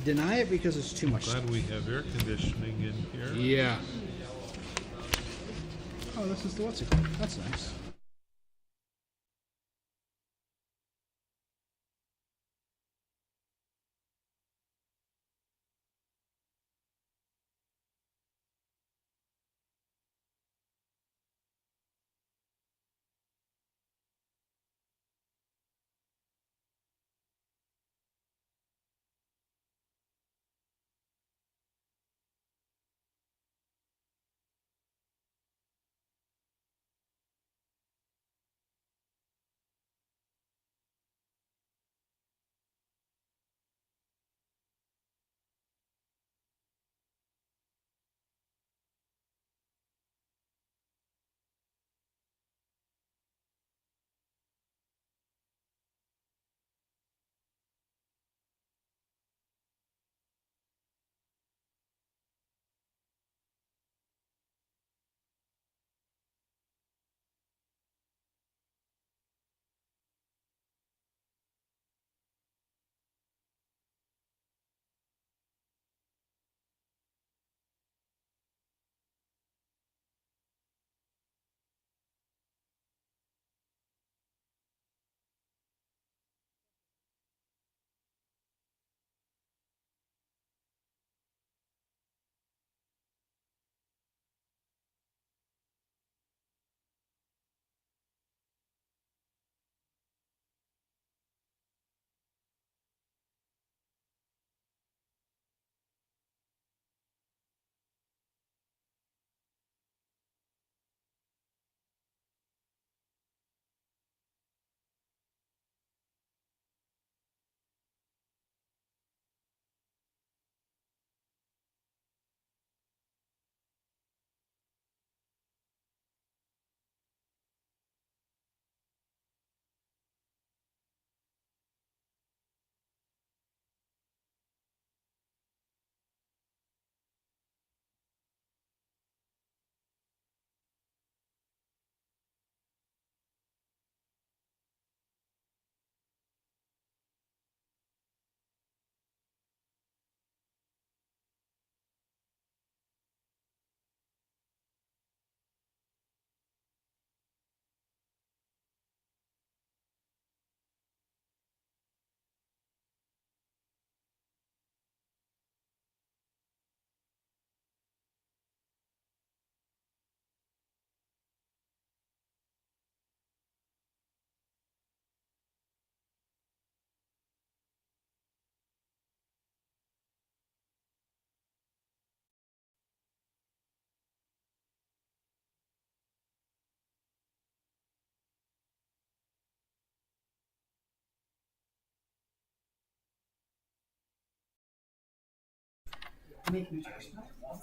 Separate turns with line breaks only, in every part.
deny it because it's too much
Glad
stuff.
we have air conditioning in here.
Yeah.
Oh, this is the what's it called? That's nice.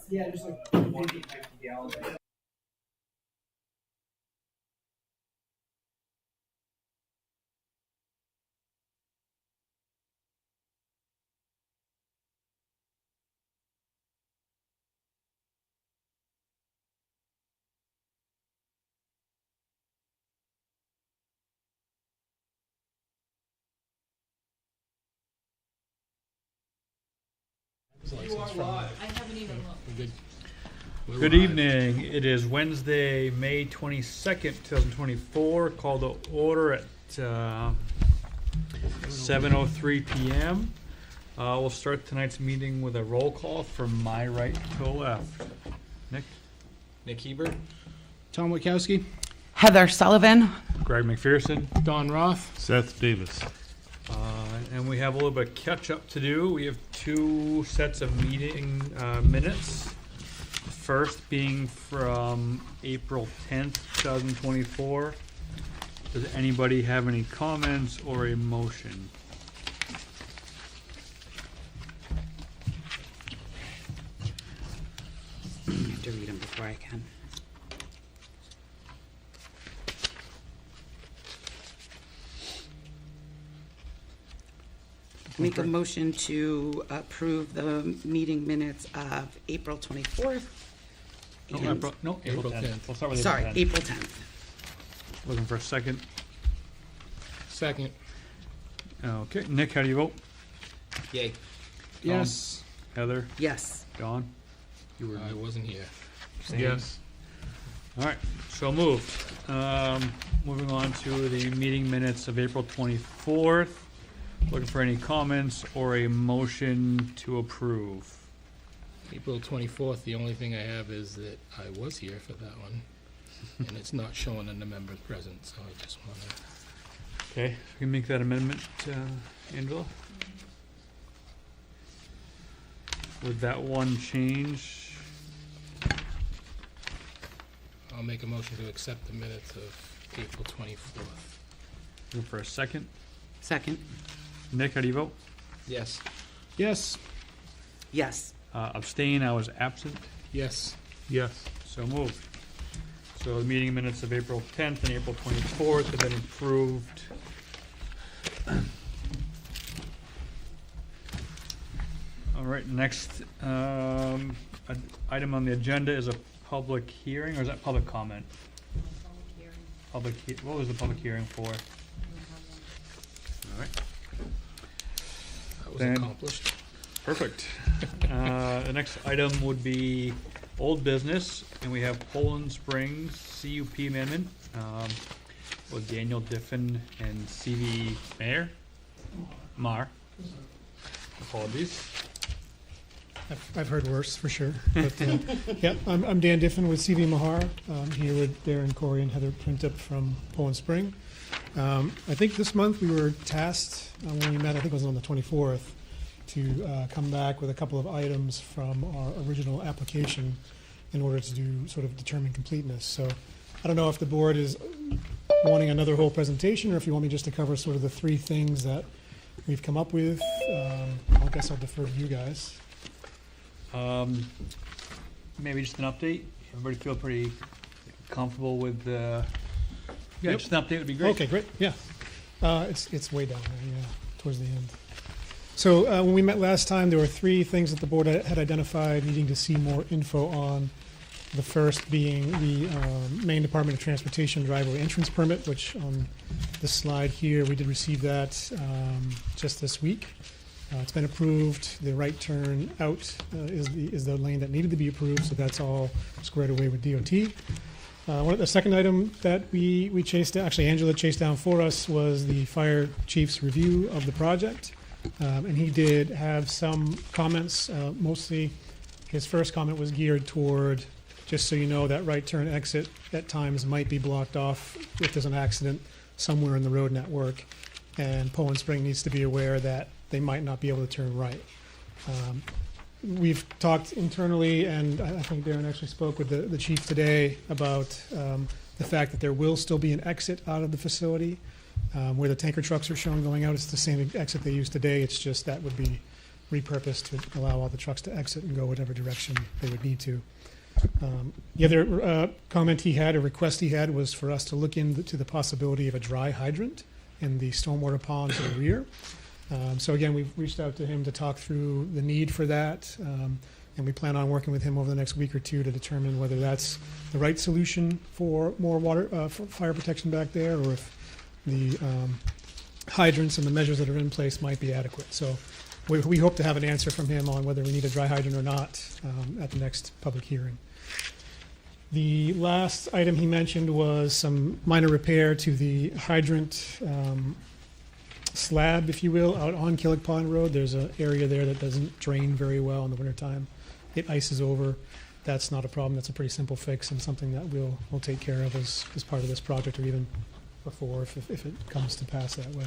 Yeah, just like 50 gallons.
I haven't even looked.
Good.
Good evening. It is Wednesday, May 22nd, 2024. Called to order at 7:03 p.m. We'll start tonight's meeting with a roll call from my right to left. Nick?
Nick Hebert.
Tom Witkowski.
Heather Sullivan.
Greg McPherson?
Don Roth.
Seth Davis. And we have a little bit of catch up to do. We have two sets of meeting minutes. The first being from April 10th, 2024. Does anybody have any comments or a motion?
I have to read them before I can. Make a motion to approve the meeting minutes of April 24th.
No,
and-
April
April
10th.
10th.
We'll start with
Sorry,
April 10th.
April 10th.
Looking for a second.
Second.
Okay, Nick, how do you vote?
Yay.
Yes.
Heather,
Yes.
John? You were
I wasn't here.
Yes. All right, so moved. Moving on to the meeting minutes of April 24th. Looking for any comments or a motion to approve.
April 24th, the only thing I have is that I was here for that one, and it's not showing in the members present, so I just want to...
Okay, we can make that amendment, Angela? With that one change,
I'll make a motion to accept the minutes of April 24th.
looking for a second.
Second.
Nick, how do you vote?
Yes.
Yes.
Yes.
Abstain, I was absent.
Yes.
Yes. So moved. So the meeting minutes of April 10th and April 24th have been approved. All right, next item on the agenda is a public hearing, or is that public comment? What was the public hearing for? All right,
That was
Then-
accomplished.
perfect. The next item would be old business, and we have Poland Springs CUP amendment with Daniel Diffin and CV Mar. Apologies.
I've heard worse, for sure. But, yeah, I'm Dan Diffin with CV Mahar. Here with Darren, Corey, and Heather Printup from Poland Spring. I think this month we were tasked, when we met, I think it was on the 24th, to come back with a couple of items from our original application in order to do sort of determine completeness. So I don't know if the board is wanting another whole presentation, or if you want me just to cover sort of the three things that we've come up with. I guess I'll defer to you guys.
Maybe just an update. Everybody feel pretty comfortable with yeah,
Yep.
just an update would be great.
Okay, great, yeah. It's way down there, yeah, towards the end. So when we met last time, there were three things that the board had identified needing to see more info on. The first being the Maine Department of Transportation driveway entrance permit, which on this slide here, we did receive that just this week. It's been approved. The right turn out is the lane that needed to be approved, so that's all squared away with DOT. The second item that we chased, actually Angela chased down for us, was the fire chief's review of the project. And he did have some comments. Mostly his first comment was geared toward, just so you know, that right turn exit at times might be blocked off if there's an accident somewhere in the road network. And Poland Spring needs to be aware that they might not be able to turn right. We've talked internally, and I think Darren actually spoke with the chief today about the fact that there will still be an exit out of the facility. Where the tanker trucks are shown going out, it's the same exit they use today. It's just that would be repurposed to allow all the trucks to exit and go whatever direction they would need to. The other comment he had, or request he had, was for us to look into the possibility of a dry hydrant in the stormwater pond to the rear. So again, we've reached out to him to talk through the need for that, and we plan on working with him over the next week or two to determine whether that's the right solution for more water, for fire protection back there, or if the hydrants and the measures that are in place might be adequate. So we hope to have an answer from him on whether we need a dry hydrant or not at the next public hearing. The last item he mentioned was some minor repair to the hydrant slab, if you will, out on Killick Pond Road. There's an area there that doesn't drain very well in the wintertime. It ices over. That's not a problem. That's a pretty simple fix and something that we'll take care of as part of this project, or even before if it comes to pass that way.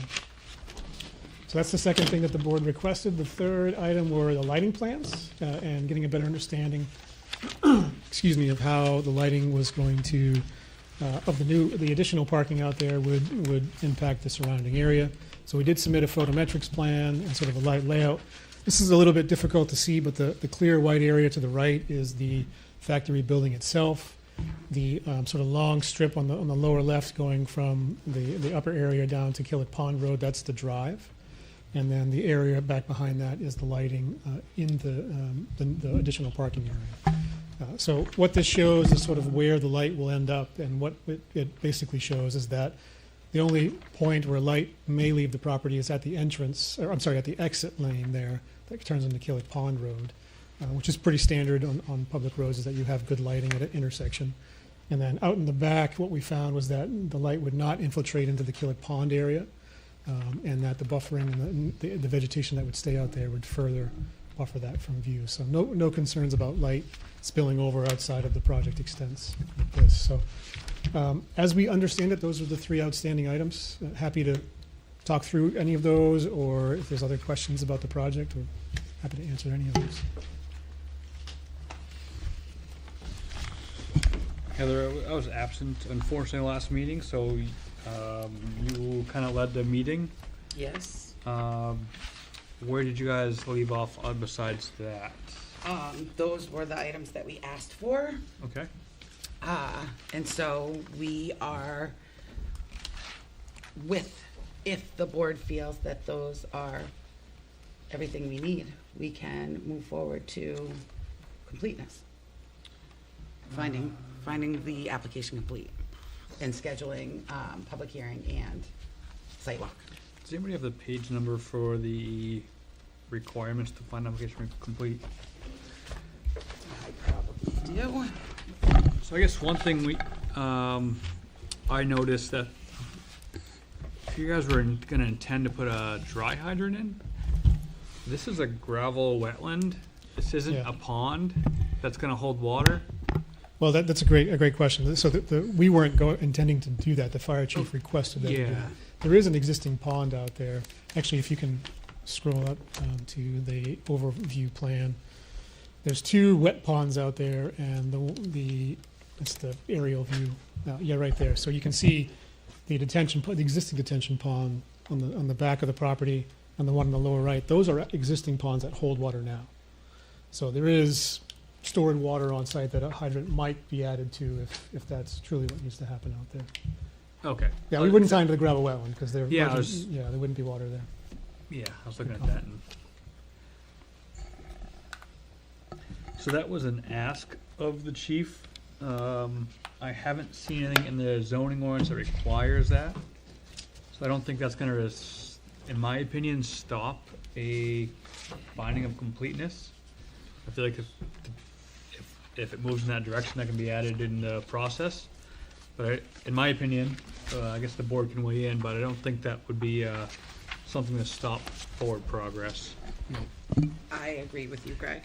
So that's the second thing that the board requested. The third item were the lighting plans and getting a better understanding excuse me, of how the lighting was going to, of the additional parking out there would impact the surrounding area. So we did submit a photometrics plan and sort of a light layout. This is a little bit difficult to see, but the clear white area to the right is the factory building itself. The sort of long strip on the lower left going from the upper area down to Killick Pond Road, that's the drive. And then the area back behind that is the lighting in the additional parking area. So what this shows is sort of where the light will end up, and what it basically shows is that The only point where light may leave the property is at the entrance, or I'm sorry, at the exit lane there that turns into Killick Pond Road, which is pretty standard on public roads, is that you have good lighting at an intersection. And then out in the back, what we found was that the light would not infiltrate into the Killick Pond area, and that the buffering and the vegetation that would stay out there would further buffer that from view. So no concerns about light spilling over outside of the project extents like this. So as we understand it, those are the three outstanding items. Happy to talk through any of those, or if there's other questions about the project, we're happy to answer any of those.
Heather, I was absent unfortunately last meeting, so you kind of led the meeting.
Yes.
Where did you guys leave off besides that?
Those were the items that we asked for.
Okay.
And so we are if the board feels that those are everything we need, we can move forward to completeness. Finding the application complete and scheduling, public hearing and site walk.
Does anybody have the page number for the requirements to find application complete?
I probably do.
So I guess one thing I noticed that if you guys were gonna intend to put a dry hydrant in, this is a gravel wetland. This isn't
Yeah.
a pond that's gonna hold water.
Well, that's a great question. So we weren't intending to do that. The fire chief requested that. we do
Yeah.
that. There is an existing pond out there. Actually, if you can scroll up to the overview plan, there's two wet ponds out there, and it's the aerial view. Yeah, right there. So you can see the existing detention pond on the back of the property, and the one on the lower right. Those are existing ponds that hold water now. So there is stored water on site that a hydrant might be added to if that's truly what needs to happen out there.
Okay.
Yeah, we wouldn't tie into the gravel wetland because there
Yeah,
there wouldn't be water there.
Yeah, I was looking at that. So that was an ask of the chief. I haven't seen anything in the zoning ordinance that requires that. So I don't think that's gonna, in my opinion, stop a finding of completeness. I feel like if it moves in that direction, that can be added in the process. But in my opinion, I guess the board can weigh in, but I don't think that would be something to stop forward progress.
I agree with you, Greg.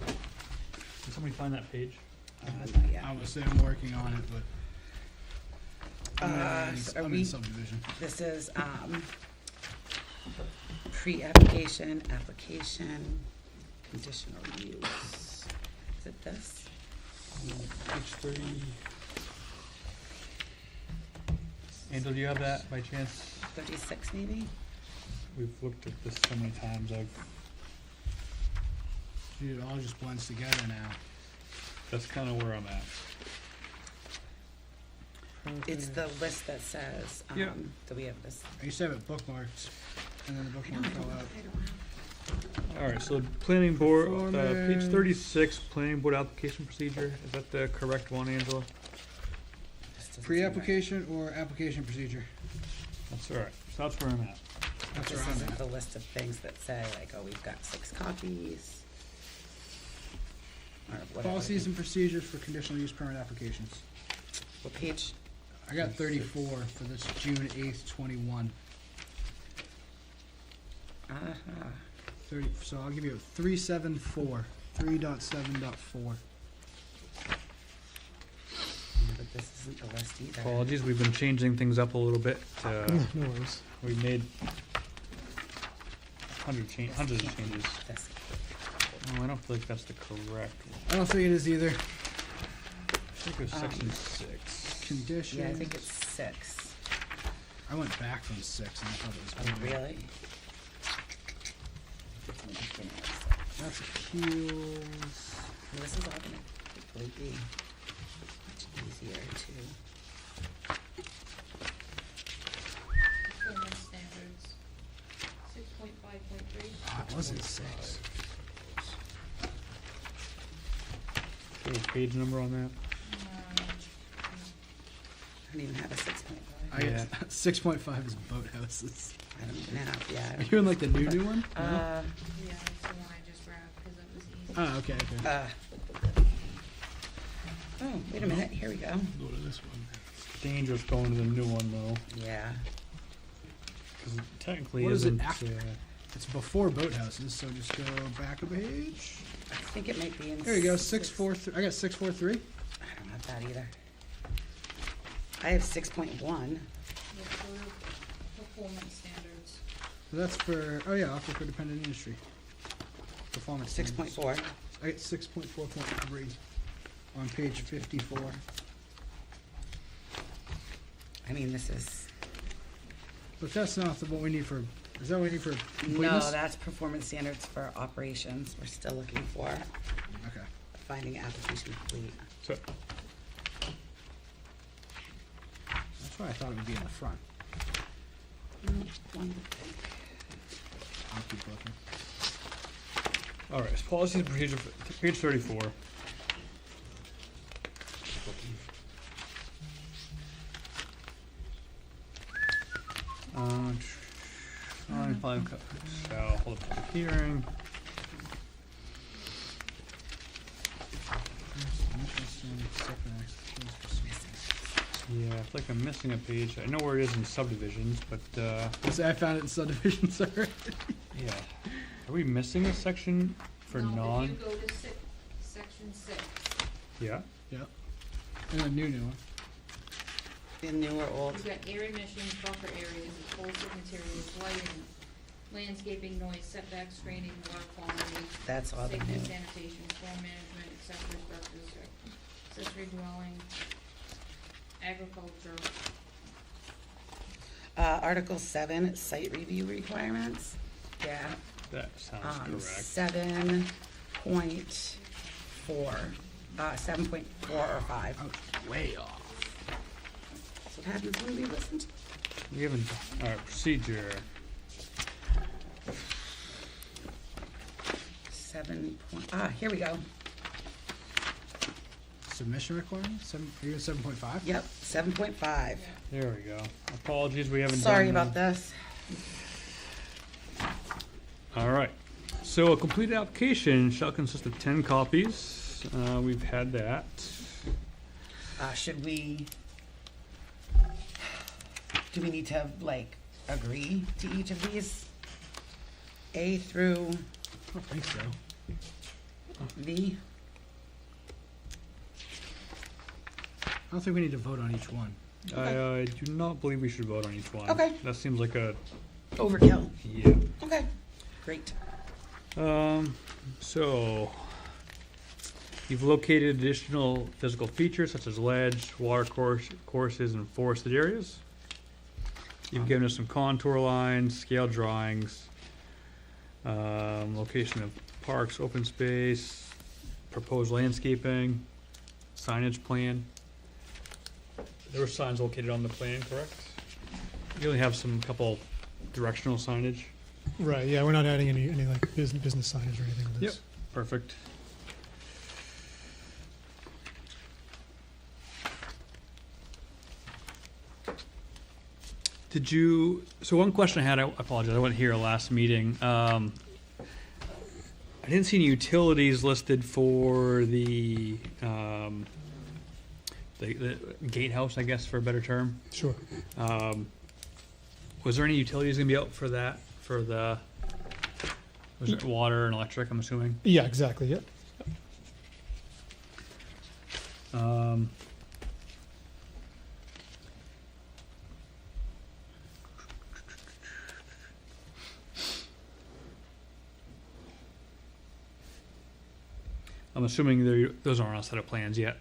Can somebody find that page?
Not yet.
I would say I'm working on it, but
So are
I'm
we-
in subdivision.
This is, pre-application, application, conditional use. Is it this?
Page 30. Angel, do you have that by chance?
36 maybe?
We've looked at this so many times.
Dude, it all just blends together now.
That's kind of where I'm at.
It's the list that says,
Yeah.
do we have this?
I used to have it bookmarked, and then the
I
bookmark fell out.
All right, so planning board, page
Performance.
36, planning board application procedure. Is that the correct one, Angela?
This doesn't seem right.
Pre-application or application procedure?
That's all right. So that's where I'm at.
That's
This
where I'm
isn't
at.
the list of things that say like, oh, we've got 6 copies. Or whatever.
Policies and procedures for conditional use permit applications.
What page?
I got 34 for this June 8th, 21. 30, so I'll give you 374, 3.7.4.
But this isn't the list either.
Apologies, we've been changing things up a little bit.
No worries.
We made hundreds of changes.
This.
Oh, I don't feel like that's the correct one.
I don't think it is either.
I think it was section 6.
Conditions.
Yeah, I think it's 6.
I went back from 6 and I thought it was
Oh,
more.
really?
That's appeals.
Well, this is all gonna hopefully be much easier to.
Performance standards, 6.5.3.
Oh, it wasn't 6.
Little page number on that.
I don't even have a 6.5.
I got 6.5 is boathouses.
I don't even have, yeah. I
Are
don't-
you in like the new one? No?
Yeah, that's the one I just grabbed because it was easy.
Oh, okay, okay.
Oh, wait a minute, here we go.
Go to this one.
Dangerous going to the new one though,
Yeah.
because it technically
What is it
isn't.
after? It's before boathouses, so just go back a page.
I think it might be in.
There you go, 643. I got 643.
I don't have that either. I have 6.1.
Yeah, so performance standards.
That's for, oh yeah, aquifer dependent industry. Performance. standards.
6.4.
I get 6.4.3 on page 54.
I mean, this is,
But that's not what we need for, is that what we need for
no,
completeness?
that's performance standards for operations. We're still looking for
Okay.
finding application complete.
So,
That's why I thought it would be in the front.
One.
I'll keep looking.
all right, policies and procedure, page 34. Shall hold a public hearing. Yeah, I feel like I'm missing a page. I know where it is in subdivisions, but,
I found it in subdivisions already.
yeah. Are we missing a section for
No,
non?
if you go to section 6,
Yeah,
Yeah. And a new one.
In new or old?
you've got air emissions, buffer areas, explosive materials, lighting, landscaping, noise, setbacks, drainage, water quality,
That's all the
safety and
new.
sanitation, storm management, accessory structures, accessory dwelling, agriculture.
Article 7, site review requirements. Yeah.
that sounds correct.
7.4. 7.4 or 5.
I was way off.
That's what happens when we listen to.
We haven't, all right, procedure.
Here we go.
Submission requirements? Are you at 7.5?
Yep, 7.5.
There we go. Apologies, we haven't done.
Sorry about this.
All right. So a completed application shall consist of 10 copies. We've had that.
Should we, do we need to, like, agree to each of these? A through
I don't think so.
V?
I don't think we need to vote on each one.
I do not believe we should vote on each one.
Okay.
That seems like a,
Overkill.
yeah.
Okay, great.
So you've located additional physical features such as ledge, water courses, and forested areas. You've given us some contour lines, scale drawings, location of parks, open space, proposed landscaping, signage plan. There were signs located on the plan, correct? You only have some couple directional signage.
Right, yeah, we're not adding any like business signage or anything to this.
Yep. Perfect. Did you, so one question I had, I apologize, I wasn't here last meeting. I didn't see any utilities listed for the gatehouse, I guess, for a better term.
Sure.
Was there any utilities gonna be out for that, for the, was it water and electric, I'm assuming?
Yeah, exactly, yep.
I'm assuming those aren't on set of plans yet.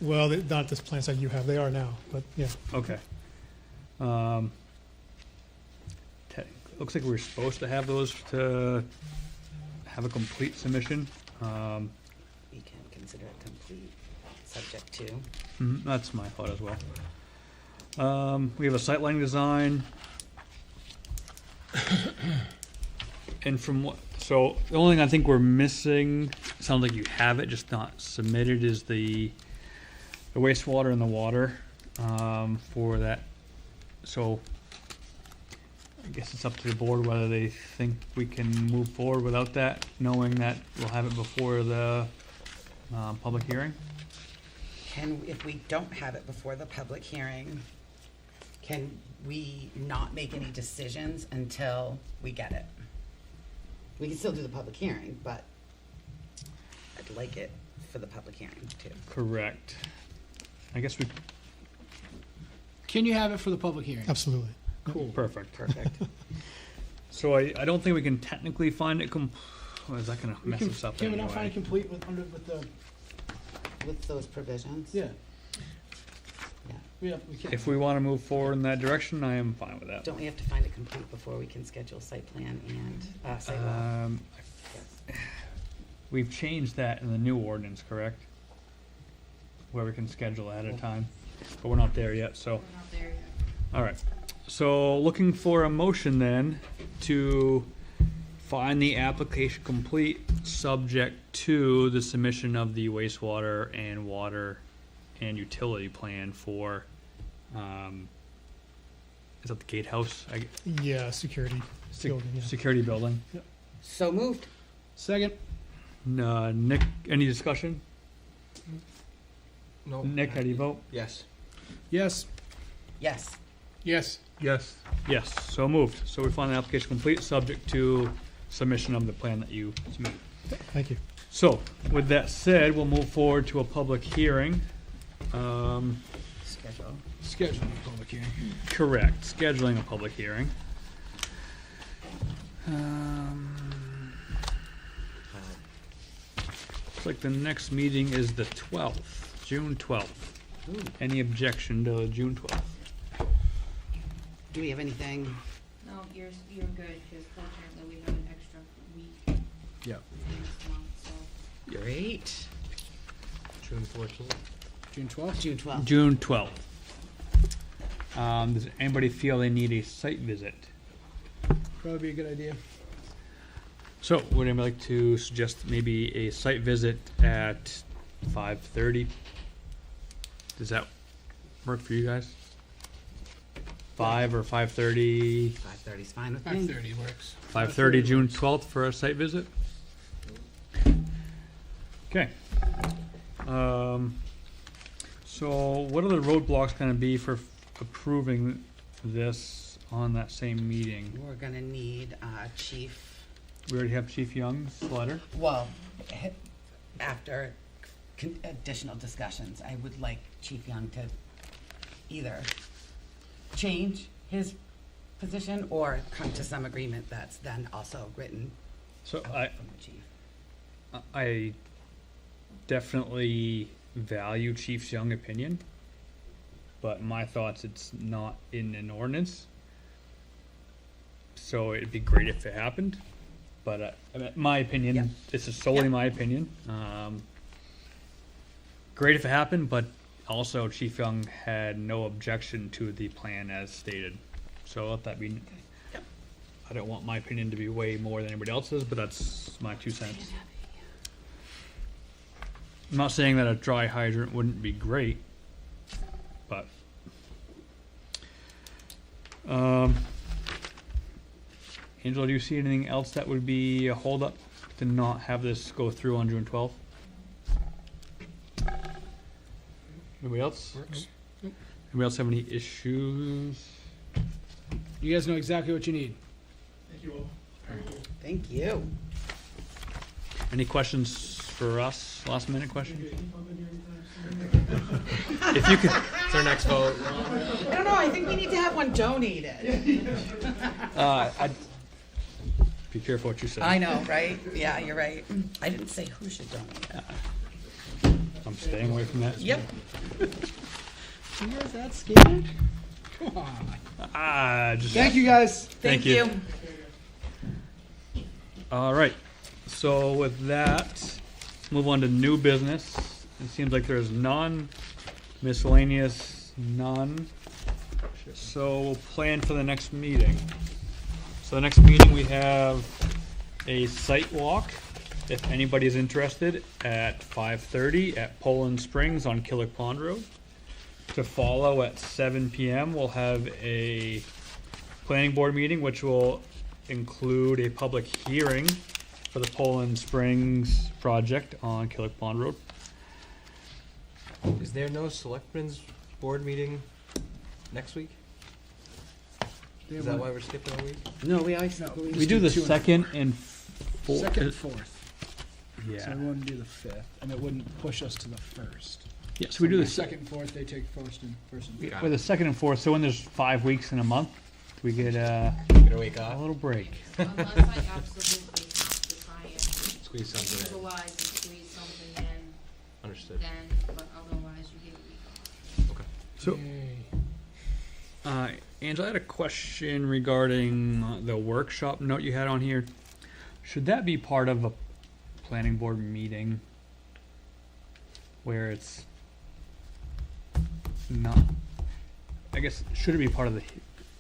Well, not this plan set you have, they are now, but yeah.
Okay. Looks like we're supposed to have those to have a complete submission.
We can consider it complete, subject to.
That's my thought as well. We have a sightline design. And from what, So the only thing I think we're missing, sounds like you have it, just not submitted, is the wastewater and the water, for that. So I guess it's up to the board whether they think we can move forward without that, knowing that we'll have it before the, public hearing.
If we don't have it before the public hearing, can we not make any decisions until we get it? We can still do the public hearing, but I'd like it for the public hearing too.
Correct. I guess we,
Can you have it for the public hearing?
Absolutely.
Cool.
perfect.
Perfect.
So I don't think we can technically find it is that gonna
We
mess
can,
us up
can we not find
anyway?
it complete with, with the,
With those provisions?
yeah,
Yeah.
yeah, we can.
If we wanna move forward in that direction, I am fine with that.
Don't we have to find it complete before we can schedule site plan and, site walk? Yes.
We've changed that in the new ordinance, correct? Where we can schedule ahead of time, but we're not there yet, so,
We're not there yet.
all right. So looking for a motion then to find the application complete, subject to the submission of the wastewater and water and utility plan for, is that the gatehouse?
Yeah, security building, yeah.
Security building.
So moved.
Second?
Nick, any discussion?
No.
Nick, how do you vote?
Yes.
Yes.
Yes.
Yes.
Yes. Yes, so moved. So we find the application complete, subject to submission of the plan that you submitted.
Thank you.
So, with that said, we'll move forward to a public hearing.
Schedule.
Schedule the public hearing.
Correct, scheduling a public hearing. Looks like the next meeting is the 12th, June 12th.
Ooh.
Any objection to June 12th?
Do we have anything?
No, you're good, because fortunately we have an extra week
Yep.
next month, so.
Great.
June 14th.
June 12th?
June 12th.
June 12th. Does anybody feel they need a site visit?
Probably be a good idea.
So, would anybody like to suggest maybe a site visit at 5:30? Does that work for you guys? 5 or 5:30?
5:30 is fine with me.
5:30 works.
5:30, June 12th for a site visit? Okay. So what are the roadblocks gonna be for approving this on that same meeting?
We're gonna need, Chief,
We already have Chief Young's letter.
well, after additional discussions, I would like Chief Young to either change his position or come to some agreement that's then also written
So
out from the chief.
I definitely value Chief Young's opinion, but my thoughts, it's not in an ordinance. So it'd be great if it happened, but my opinion,
Yep.
this is solely
Yep.
my opinion. Great if it happened, but also Chief Young had no objection to the plan as stated. So let that be.
Yep.
I don't want my opinion to be way more than anybody else's, but that's my 2 cents. I'm not saying that a dry hydrant wouldn't be great, but Angela, do you see anything else that would be a holdup to not have this go through on June 12th? Anybody else?
Works.
Anybody else have any issues?
You guys know exactly what you need.
Thank you.
Any questions for us? Last minute question? If you could,
It's our next vote.
I don't know, I think we need to have one donated.
I'd be careful what you say.
I know, right? Yeah, you're right. I didn't say who should donate it.
I'm staying away from that.
Yep.
You guys that scared? Come on.
Just.
Thank you, guys.
Thank you. All right. So with that, move on to new business. It seems like there's none. Miscellaneous, none. So we'll plan for the next meeting. So the next meeting we have a site walk, if anybody's interested, at 5:30 at Poland Springs on Killer Pond Road. To follow at 7 p.m., we'll have a planning board meeting, which will include a public hearing for the Poland Springs project on Killer Pond Road.
Is there no selectmen's board meeting next week? Is that why we're skipping a week?
No, we always,
We do the
two and
second and fourth.
Second and fourth. So
Yeah.
we wouldn't do the fifth, and it wouldn't push us to the first.
Yeah, so we do the
second and fourth, they take first and fifth.
With the second and fourth, so when there's 5 weeks in a month, we get
Get a week
a
off,
little break.
Unless I absolutely have to try and
squeeze something in.
utilize and squeeze something in,
Understood.
then, but otherwise you get a week off.
Okay.
So, Angela, I had a question regarding the workshop note you had on here. Should that be part of a planning board meeting where it's not, I guess, should it be part of the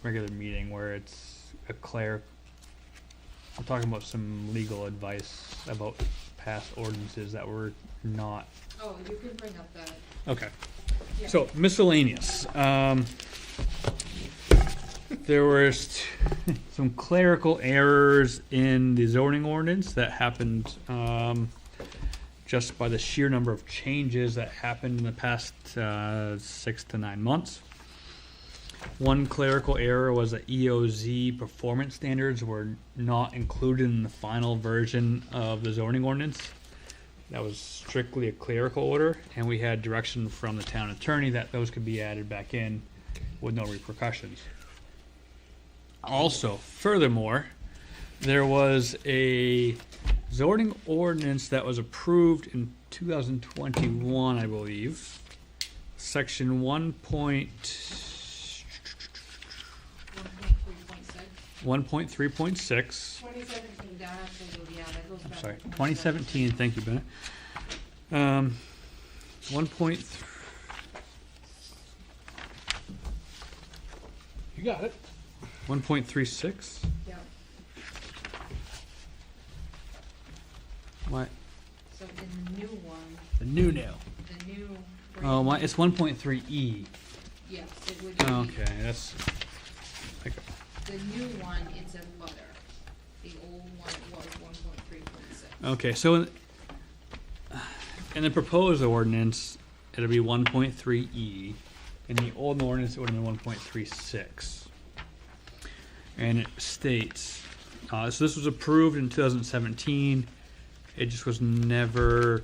regular meeting where it's a I'm talking about some legal advice about past ordinances that were not.
Oh, you can bring up that,
Okay.
yeah.
So miscellaneous. There was some clerical errors in the zoning ordinance that happened just by the sheer number of changes that happened in the past 6 to 9 months. One clerical error was that EOZ performance standards were not included in the final version of the zoning ordinance. That was strictly a clerical order, and we had direction from the town attorney that those could be added back in with no repercussions. Also, furthermore, there was a zoning ordinance that was approved in 2021, I believe. Section 1.3.6.
2017, that actually, yeah, that goes back to
Sorry,
2017.
2017, thank you, Bennett. 1.3.
You got it.
1.36?
Yeah,
What?
so in the new one,
The new nail.
the new.
Oh,
brand-
it's 1.3E.
Yes, it would be.
Okay, that's.
The new one, it's a letter. The old one was 1.3.6.
Okay, so in the proposed ordinance, it'll be 1.3E. In the old ordinance, it would have been 1.36. And it states, so this was approved in 2017. It just was never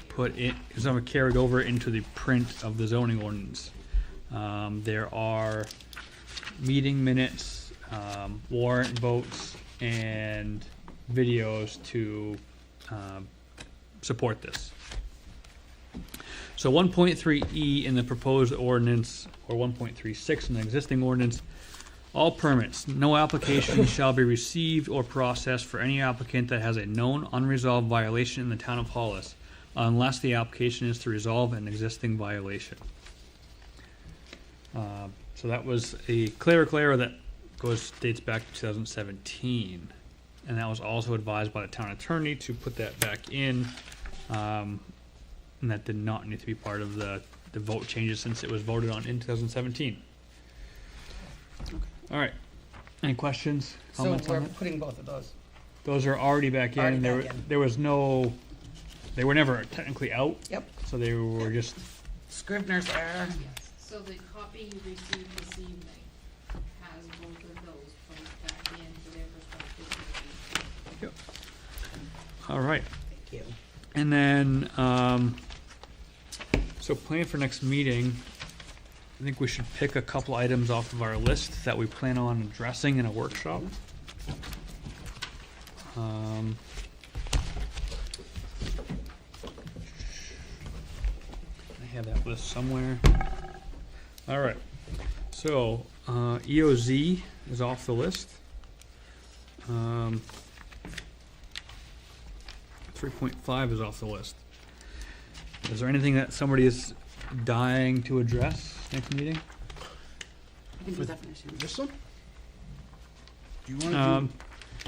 put in, it was never carried over into the print of the zoning ordinance. There are meeting minutes, warrant votes, and videos to support this. So 1.3E in the proposed ordinance, or 1.36 in the existing ordinance, all permits, no application shall be received or processed for any applicant that has a known unresolved violation in the town of Hollis, unless the application is to resolve an existing violation. So that was a clerical error that dates back to 2017, and that was also advised by the town attorney to put that back in, and that did not need to be part of the vote changes since it was voted on in 2017. All right. Any questions,
so
comments
we're
on that?
putting both of those.
Those are already back in.
Already back in.
There was no. They were never technically out.
Yep.
So they were just.
Scrivener's error.
Yes, so the copy you received this evening has both of those placed back into their respective pages.
All right.
Thank you.
And then, so plan for next meeting, I think we should pick a couple items off of our list that we plan on addressing in a workshop. I have that list somewhere. All right, so, EOZ is off the list. 3.5 is off the list. Is there anything that somebody is dying to address next meeting?
You can do definitions.
This one? Do you want to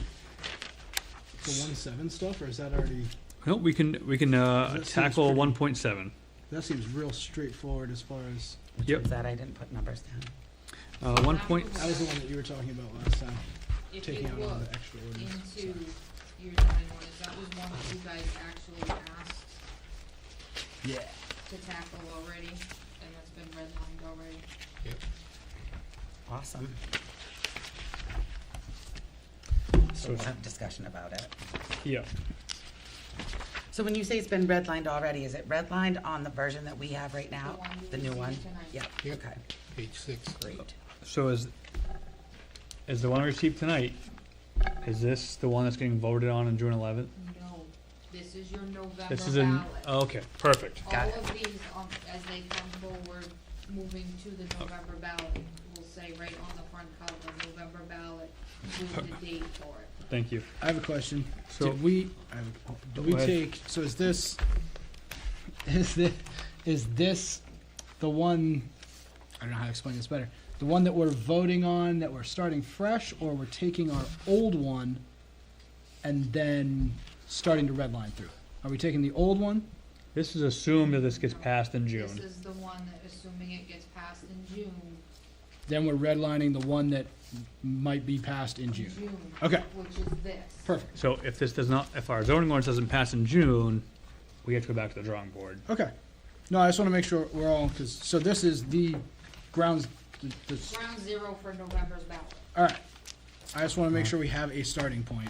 the 1.7 stuff, or is that already?
No, we can
seems
tackle
pretty-
1.7.
That seems real straightforward as far as.
Which
Yep.
was that? I didn't put numbers down.
1 point.
That was the one that you were talking about last time,
If
taking
you
out all
look
the extra ordinance.
into your zoning ordinance, that was one that you guys actually asked
Yeah.
to tackle already, and that's been redlined already.
Awesome. So we'll have a discussion about it.
Yeah.
So when you say it's been redlined already, is it redlined on the version that we have right now?
The one you
The new
received
one?
tonight.
Yep,
Yep.
okay,
Page 6.
great.
So is the one I received tonight? Is this the one that's getting voted on June 11th?
No, this is your November
This is
ballot.
okay, perfect.
Got
All
it.
of these, as they come forward, moving to the November ballot, will say right on the front cover, November ballot, with the date for it.
Thank you.
I have a question.
So-
Did we
Go ahead.
take? So is this the one? I don't know how to explain this better. The one that we're voting on, that we're starting fresh, or we're taking our old one and then starting to redline through? Are we taking the old one?
This is assumed that this gets passed in
This
June.
is the one that, assuming it gets passed in June.
Then we're redlining the one that might be passed in June. Okay.
Which is this.
Perfect.
So if our zoning ordinance doesn't pass in June, we have to go back to the drawing board.
Okay. No, I just want to make sure we're all, so this is the grounds,
Ground zero for November's ballot.
all right. I just want to make sure we have a starting point.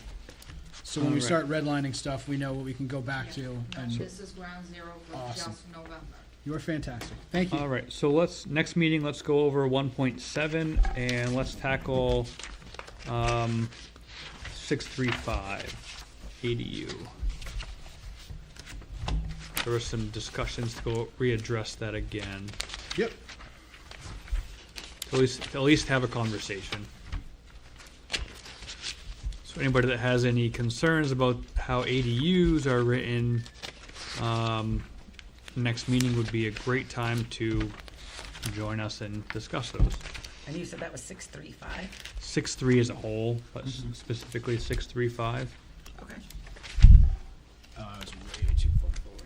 So when we
Alright.
start redlining stuff, we know what we can go back to.
No,
And
this is ground zero for
Awesome.
just November.
you're fantastic. Thank you.
All right, so next meeting, let's go over 1.7 and let's tackle 635 ADU. There were some discussions to go readdress that again.
Yep.
At least have a conversation. So anybody that has any concerns about how ADUs are written, next meeting would be a great time to join us and discuss those.
And you said that was 635?
6.3 as a whole, but specifically 6.35.
Okay.
I was way too far forward.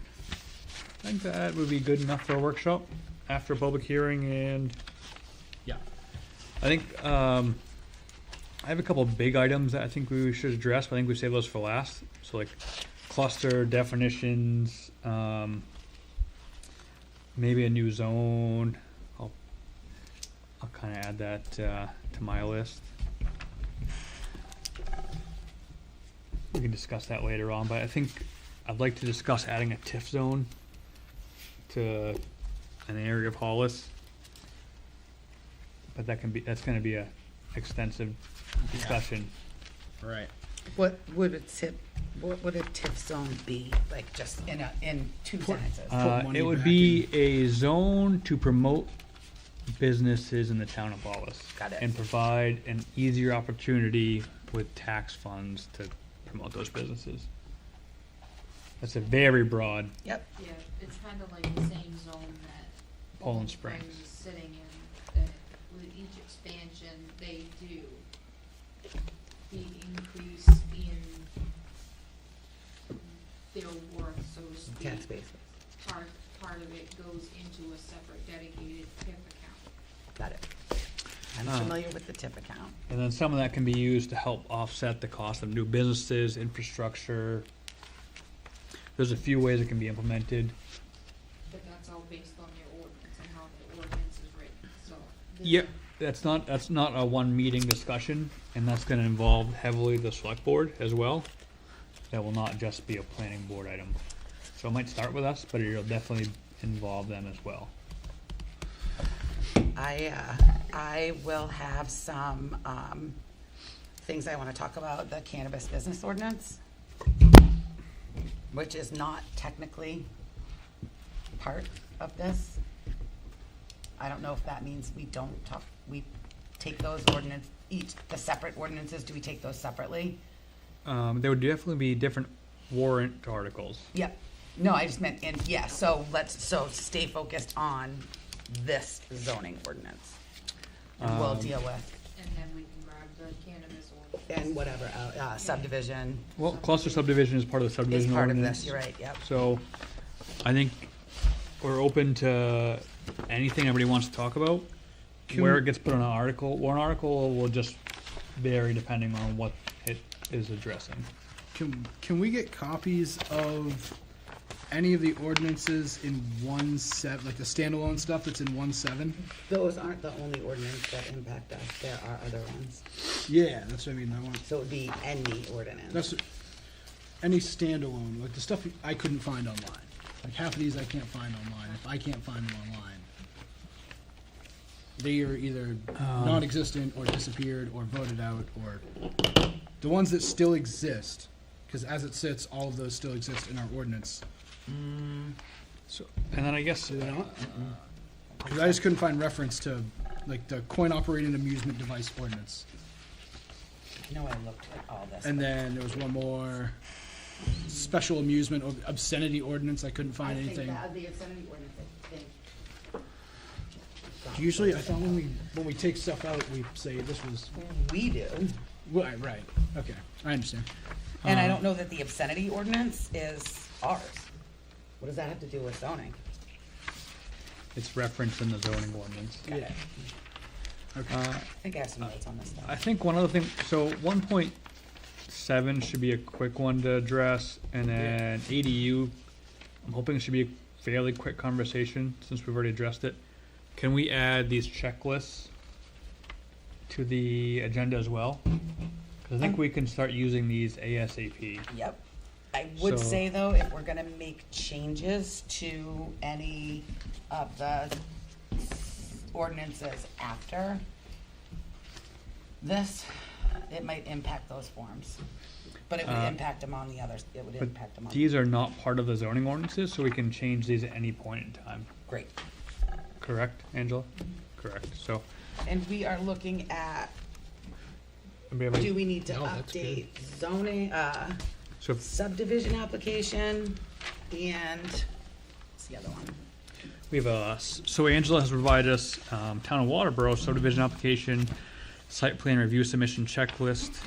I think that would be good enough for a workshop after a public hearing, and
Yeah.
I think I have a couple of big items that I think we should address, but I think we save those for last. So like cluster definitions, maybe a new zone. I'll kind of add that to my list. We can discuss that later on, but I think I'd like to discuss adding a TIF zone to an area of Hollis. But that's gonna be a extensive discussion.
Right.
What would a TIF zone be, like just in two sentences?
money
It would
back
be a zone to promote businesses in the town of Hollis.
Got it.
And provide an easier opportunity with tax funds to promote those businesses. That's a very broad,
Yep,
Yeah, it's kind of like the same zone that
Poland Springs.
is sitting in, that with each expansion, they do the increase in their worth, so to speak.
tax basis,
Part of it goes into a separate dedicated TIF account.
got it. I'm familiar with the TIF account.
and then some of that can be used to help offset the cost of new businesses, infrastructure. There's a few ways it can be implemented.
But that's all based on your ordinance and how the ordinance is written, so. this-
Yep, that's not a one meeting discussion, and that's gonna involve heavily the select board as well. That will not just be a planning board item. So it might start with us, but it'll definitely involve them as well.
I will have some, things I wanna talk about, the cannabis business ordinance, which is not technically part of this. I don't know if that means we take those the separate ordinances, do we take those separately?
There would definitely be different warrant articles.
Yep. No, I just meant so stay focused on this zoning ordinance. And we'll
Um,
deal with,
And then we can grab the cannabis ordinance.
and whatever, subdivision
Well, cluster subdivision is part of the
is
subdivision
part of
ordinance.
this, you're right, yep.
So, I think we're open to anything everybody wants to talk about. Where it gets put on an article, warrant article will just vary depending on what it is addressing.
Can we get copies of any of the ordinances in 1.7, like the standalone stuff that's in 1.7?
Those aren't the only ordinance that impact us, there are other ones.
Yeah, that's what I mean. I want
So it would be any ordinance.
that's any standalone, like the stuff I couldn't find online. Like half of these I can't find online. If I can't find them online, they are either non-existent or disappeared or voted out, or the ones that still exist. Because as it sits, all of those still exist in our ordinance.
So, and then I guess,
Do they not? Because I just couldn't find reference to like the coin-operated amusement device ordinance.
I know I looked at all this.
And then there was one more special amusement or obscenity ordinance. I couldn't find anything.
The obscenity ordinance, I think.
Usually, I thought when we take stuff out, we say this was
We do.
right. Okay, I understand.
And I don't know that the obscenity ordinance is ours. What does that have to do with zoning?
it's referenced in the zoning ordinance.
Got it.
Okay.
I think I have some notes on this
I
stuff.
think one other thing, so 1.7 should be a quick one to address, and then ADU, I'm hoping it should be a fairly quick conversation, since we've already addressed it. Can we add these checklists to the agenda as well? 'Cause I think we can start using these ASAP.
Yep. I would
So-
say though, if we're gonna make changes to any of the ordinances after this, it might impact those forms. But it would impact them on the others, it would
But
impact them on.
these are not part of the zoning ordinances, so we can change these at any point in time.
Great.
Correct, Angela? Correct, so.
And we are looking at,
anybody have any-
do we need to
No, that's good.
update zoning,
So
subdivision application, and what's the other one?
we have so Angela has provided us, Town of Waterboro subdivision application, site plan review submission checklist,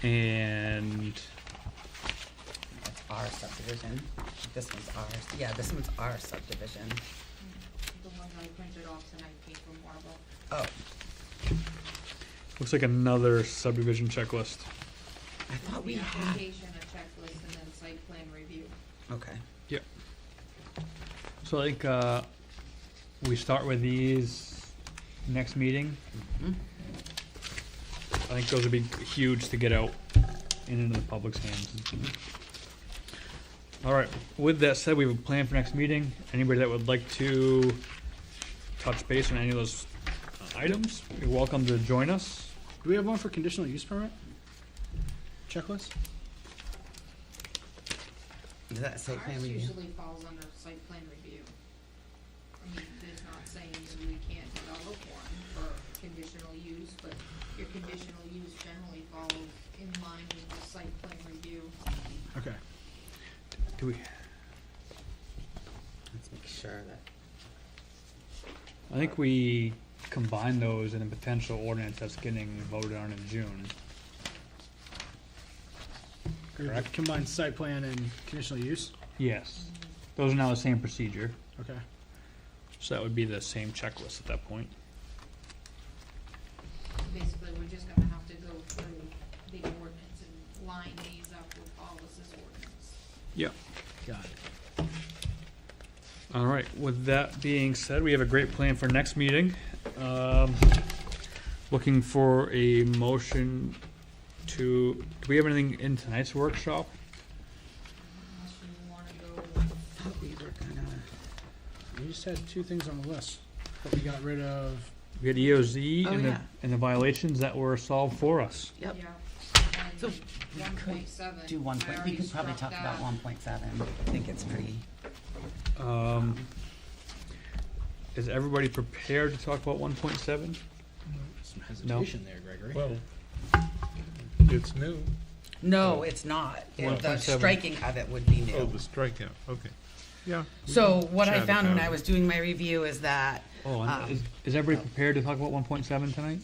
and
That's our subdivision. This one's ours. Yeah, this one's our subdivision.
The one I printed off tonight came from Marble.
Oh,
looks like another subdivision checklist.
I thought we
The
had,
application, a checklist, and then site plan review.
okay.
So I think, we start with these next meeting.
Mhm.
I think those would be huge to get out and into the public's hands. All right, with that said, we have a plan for next meeting. Anybody that would like to touch base on any of those items, you're welcome to join us.
Do we have one for conditional use permit? Checklist?
Is that site plan
Ours
review?
usually falls under site plan review. I mean, there's not saying that we can't develop one for conditional use, but your conditional use generally follows in line with the site plan review.
Okay.
Do we,
Let's make sure that,
I think we combine those in a potential ordinance that's getting voted on in June. Correct.
Combine site plan and conditional use?
Yes, those are now the same procedure,
Okay.
so that would be the same checklist at that point.
Basically, we're just gonna have to go through the ordinance and line these up with Hollis's ordinance.
Yep.
Got it.
All right, with that being said, we have a great plan for next meeting. Looking for a motion to, do we have anything in tonight's workshop?
Unless you wanna go,
I thought we were gonna,
We just had two things on the list, but we got rid of.
We had EOZ
Oh,
and
yeah.
the violations that were solved for us.
yep,
yeah.
So,
And
we
one
could
point seven.
do one point, we could probably talk about 1.7. I think it's pretty,
Is everybody prepared to talk about 1.7?
Some hesitation there, Gregory.
Well, it's new.
no, it's not. The
1.7.
striking of it would be new.
Oh, the strikeout, okay. Yeah. we
So
can
what I
chat
found when
about
I
it.
was doing my review is that,
Oh, and is everybody prepared to talk about 1.7 tonight?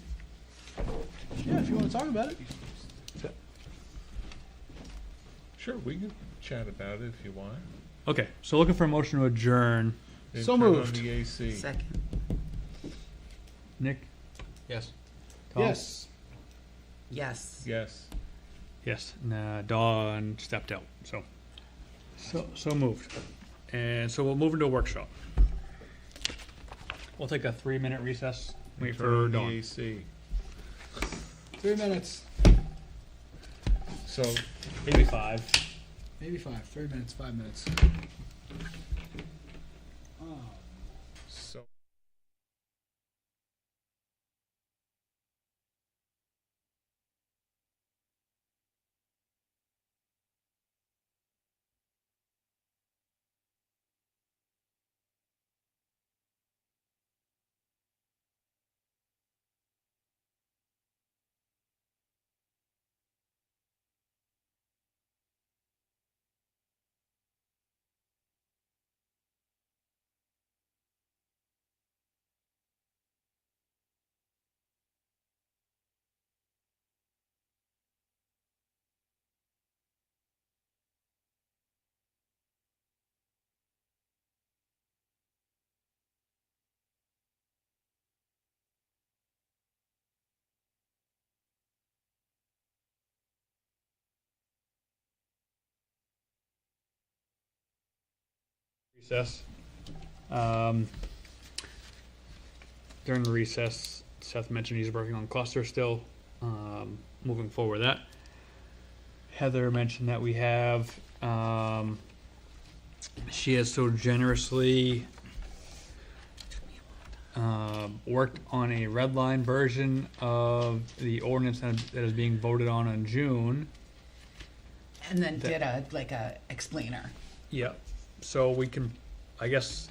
Yeah, if you want to talk about it.
Sure, we can chat about it if you want.
Okay, so looking for a motion to adjourn.
And
So
turn on
moved.
the AC.
Second.
Nick?
Yes.
Tom?
Yes.
Yes.
Yes.
Yes. Nah, Dawn stepped out, so moved. And so we'll move into a workshop. We'll take a 3-minute recess. Wait
And
for
turn on the
Dawn.
AC.
3 minutes.
So,
Maybe 5.
Maybe 5. 3 minutes, 5 minutes. Oh.
so.
Recess. During the recess, Seth mentioned he's working on cluster still, moving forward with that. Heather mentioned that we have, she has so generously worked on a red line version of the ordinance that is being voted on in June.
And then did a explainer.
Yep. So we can, I guess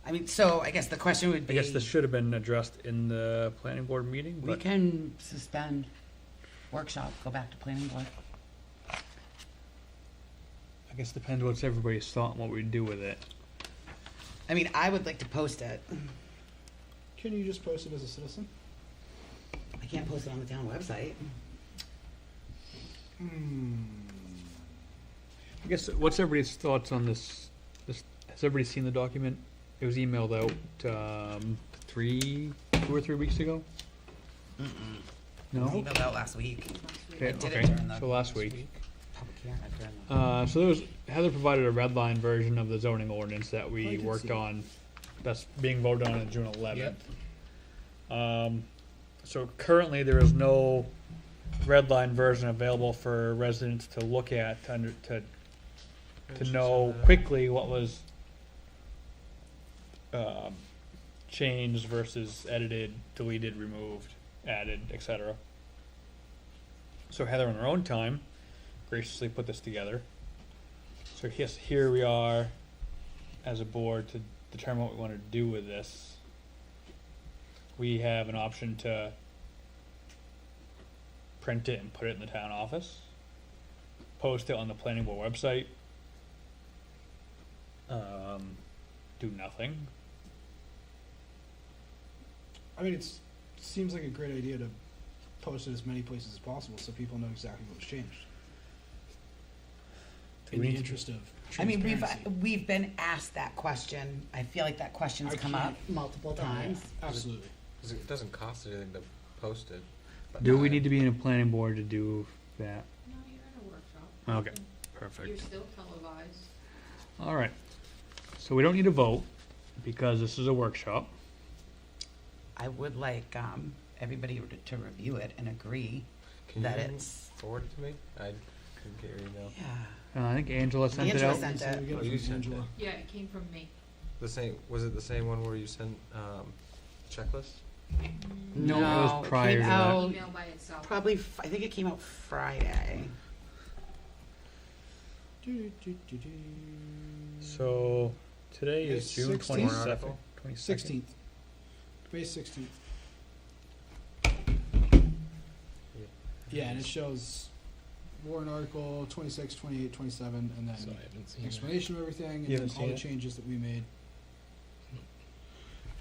I mean, so I guess the question would
I
be.
guess this should have been addressed in the planning board meeting,
We
but
can suspend workshop, go back to planning board.
I guess depends what's everybody's thought and what we do with it.
I mean, I would like to post it.
Can you just post it as a citizen?
I can't post it on the town website.
I guess what's everybody's thoughts on this? Has everybody seen the document? It was emailed out 2 or 3 weeks ago.
It was
No.
emailed out last week.
Okay.
I did it
Okay.
during the
So last week.
public hearing. During the-
So there was Heather provided a red line version of the zoning ordinance that
I
we
did
worked
see that.
on. That's being voted on June 11th. So currently there is no red line version available for residents to look at to know quickly what was changed versus edited, deleted, removed, added, etc. So Heather, in her own time, graciously put this together. So yes, here we are as a board to determine what we want to do with this. We have an option to print it and put it in the town office, post it on the planning board website, do nothing.
I mean, it seems like a great idea to post it as many places as possible so people know exactly what was changed.
Do
In
we
the
need to-
interest of
I mean,
transparency.
we've been asked that question. I feel like that question's
I
come up
can't-
multiple
Oh, yeah,
times.
absolutely.
'Cause it doesn't cost anything to post it. But
Do we need to be in a planning board to do that?
No, you're in a workshop.
Okay,
You're
perfect.
still televised.
All right. So we don't need a vote because this is a workshop.
I would like everybody to review it and agree
Can
that
you
it's.
forward it to me? I couldn't get your email.
Yeah.
I think Angela sent
Angela
it out.
sent
So
it.
we get
Oh,
it
you
from
sent
Angela.
Yeah, it came from me.
The same, was it the same one where you sent, checklist?
No, it was prior
came
to that.
out
Email by itself.
Probably, I think it came out Friday.
So today is
It's
June
16th.
22nd.
16th. May 16th. Yeah, and it shows warrant article 26, 28, 27, and then
So I haven't seen it.
explanation of everything, and
You
then
haven't
all the
seen it?
changes that we made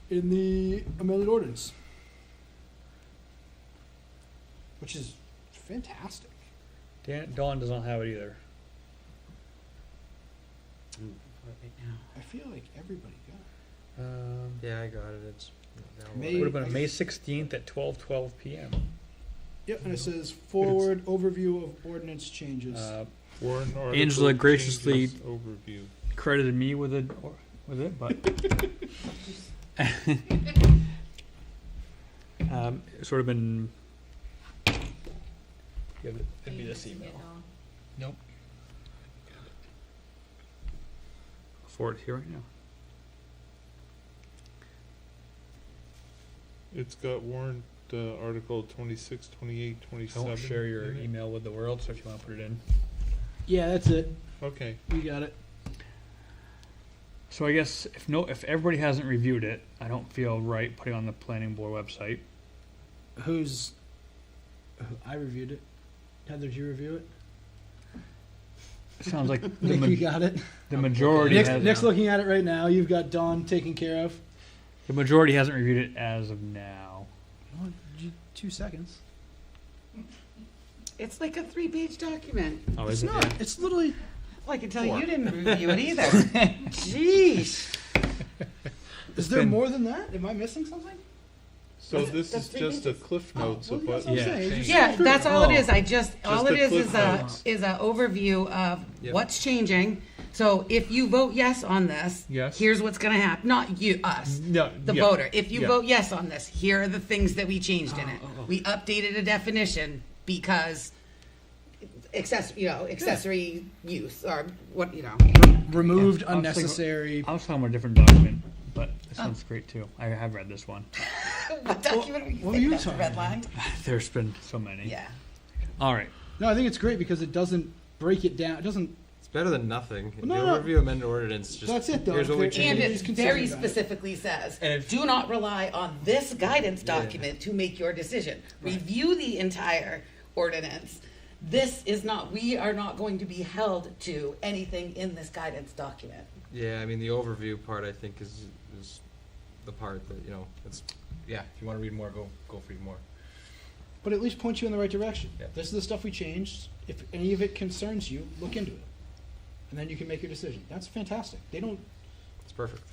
in the amended ordinance, which is fantastic.
Dawn does not have it either.
Right now.
I feel like everybody got
Yeah, I got it. It's
May-
Would have been May 16th at 12:12 p.m.
it. Yep, and it says forward overview of ordinance changes.
Warrant article
Angela graciously-
changes overview.
Credited me with it, but it's sort of been. It'd be this email.
Nope.
I'll forward it here right now.
It's got warrant article 26, 28,
I
27.
won't share your
in it.
email with the world, so if you want to put it in.
Yeah, that's it.
Okay.
We got it.
So I guess if everybody hasn't reviewed it, I don't feel right putting it on the planning board website.
I reviewed it. Heather, did you review it?
It sounds like
Nick, you got it.
the majority
Nick's,
has.
Nick's looking at it right now. You've got Dawn taken care of.
The majority hasn't reviewed it as of now.
Well, 2 seconds.
It's like a 3-page document.
Oh,
It's
is it?
not.
Yeah.
It's literally.
Well, I can tell
Four.
you didn't review it either. Jeez.
Is there
been-
more than that? Am I missing something?
So this
that's
is
three
just a
pages.
cliff notes
well,
of
that's
what.
what I'm
Yeah.
saying. Just
Yeah,
go through
that's
it.
all it
Oh.
is. All
the
it is
cliff notes.
is a overview of
Yep.
what's changing. So if you vote yes on this,
Yes.
here's what's going to happen. Not you, us,
No,
the
yeah.
voter. If you
Yeah.
vote yes on this, here are the things that we changed in it. We updated a definition because accessory use or what
Removed
Yeah, I was thinking-
unnecessary.
I was talking about a different document, but this
Oh.
one's great too. I have read this one.
What document are you
what were
thinking?
you
That's the
talking
red
about?
line.
There's been so many.
Yeah.
All right.
No, I think it's great because it doesn't break it down. It doesn't.
It's better than nothing.
No,
the
no.
overview amended ordinance. Just
That's it, though.
Here's what we
And
And
changed.
He's
it
concerned
very
about it.
specifically says,
And if-
do not rely on this guidance document to make your decision. Review the entire ordinance. We are not going to be held to anything in this guidance document.
Yeah, I mean the overview part I think is the part that it's if you want to read more, go read more.
But at least point you in the right direction.
Yeah.
This is the stuff we changed. If any of it concerns you, look into it, and then you can make your decision. That's fantastic. They don't,
It's perfect.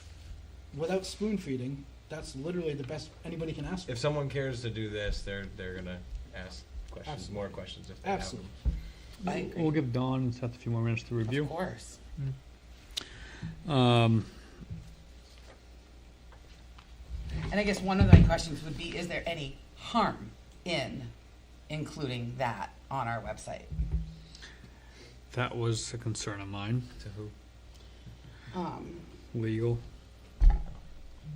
without spoon feeding. That's literally the best anybody can ask for.
If someone cares to do this, they're gonna ask questions,
Absolutely.
more questions if they have
Absolutely.
I agree.
We'll give Dawn and Seth a few more minutes to review.
Of course. And I guess one of my questions would be, is there any harm in including that on our website?
That was a concern of mine.
To who?
Legal.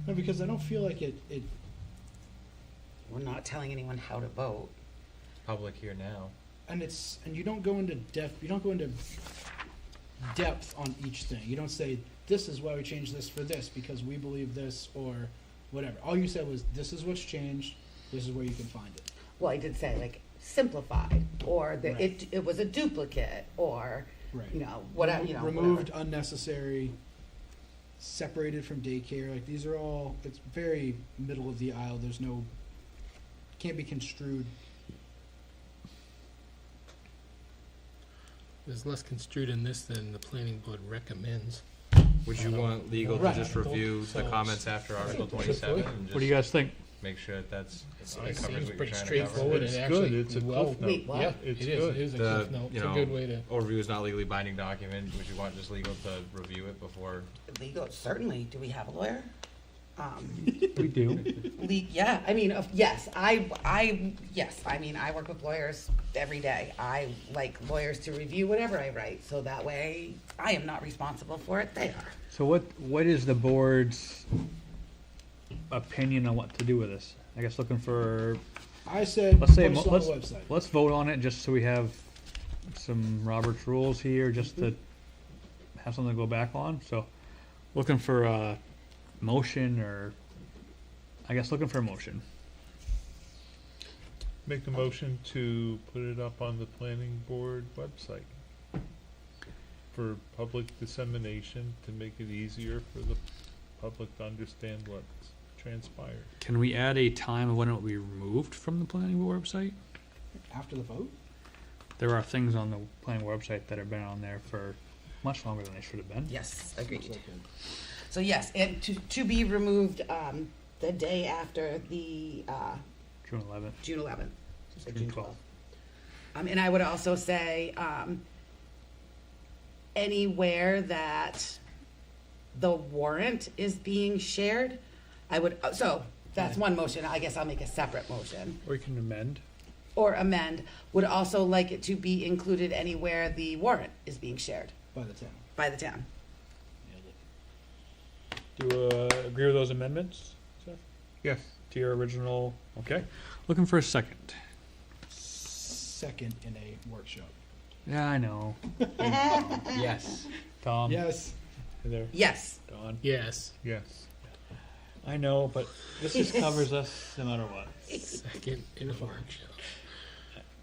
No, because I don't feel like it
We're not telling anyone how to vote.
Public here now.
and you don't go into depth on each thing. You don't say this is why we changed this for this because we believe this or whatever. All you said was this is what's changed. This is where you can find it.
Well, I did say like simplified, or that
Right.
it was a duplicate, or
Right.
whatever.
Removed unnecessary. Separated from daycare. Like these are all. It's very middle of the aisle. There's no. Can't be construed.
There's less construed in this than the planning board recommends.
Would you want legal
Right.
to just review the
So-
comments after Article 27 and
What do you
just
guys think?
make sure that that
It
covers
seems
what you're
pretty
trying
straightforward
It's
and
good.
actually
It's a
well.
cliff note.
Wait, what?
Yeah,
It's
it is.
good.
It is a
The,
cliff note.
you
It's a
know,
good way to.
Overview is not legally binding document. Would you want just legal to review it before?
Legal, certainly. Do we have a lawyer?
We do.
Yeah, I mean, yes, yes, I mean, I work with lawyers every day. I like lawyers to review whatever I write, so that way I am not responsible for it, they are.
So what is the board's opinion on what to do with this? I guess looking for,
I said
let's say,
post it on the website.
let's vote on it just so we have some Robert's rules here, just to have something to go back on. So looking for a motion or, I guess looking for a motion.
Make a motion to put it up on the planning board website for public dissemination to make it easier for the public to understand what's transpired.
Can we add a time of when it will be removed from the planning board website?
After the vote.
there are things on the planning website that have been on there for much longer than they should have been.
Yes, agreed. So yes, and to be removed, the day after the,
June 11th.
June 11th. or
June 12th.
And I would also say, anywhere that the warrant is being shared, I would, so that's one motion. I guess I'll make a separate motion.
Or you can amend.
Or amend, would also like it to be included anywhere the warrant is being shared
By the town.
by the town.
Do you agree with those amendments, Seth? Yes. To your original, okay. Looking for a second.
Second in a workshop.
Yeah, I know.
Yes.
Tom?
Yes.
Hey there.
Yes.
Don?
Yes.
Yes.
I know, but this just covers us no matter what.
Second in a workshop.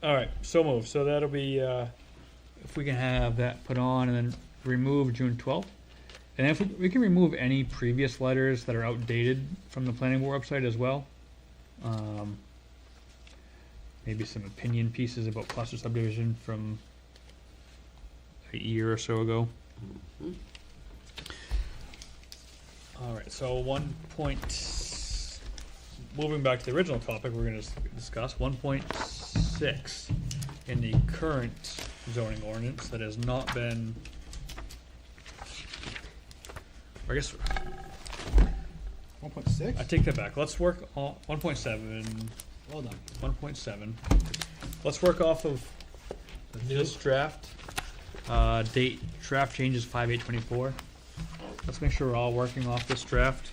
All right, so move. So that'll be, if we can have that put on and then remove June 12th. And if we can remove any previous letters that are outdated from the planning board website as well. Maybe some opinion pieces about cluster subdivision from a year or so ago. All right, so moving back to the original topic we're going to discuss, 1.6 in the current zoning ordinance that has not been, I guess,
1.6?
I take that back. Let's work on 1.7.
Well done.
1.7. Let's work off of this draft. Date, draft changes 5/8/24. Let's make sure we're all working off this draft.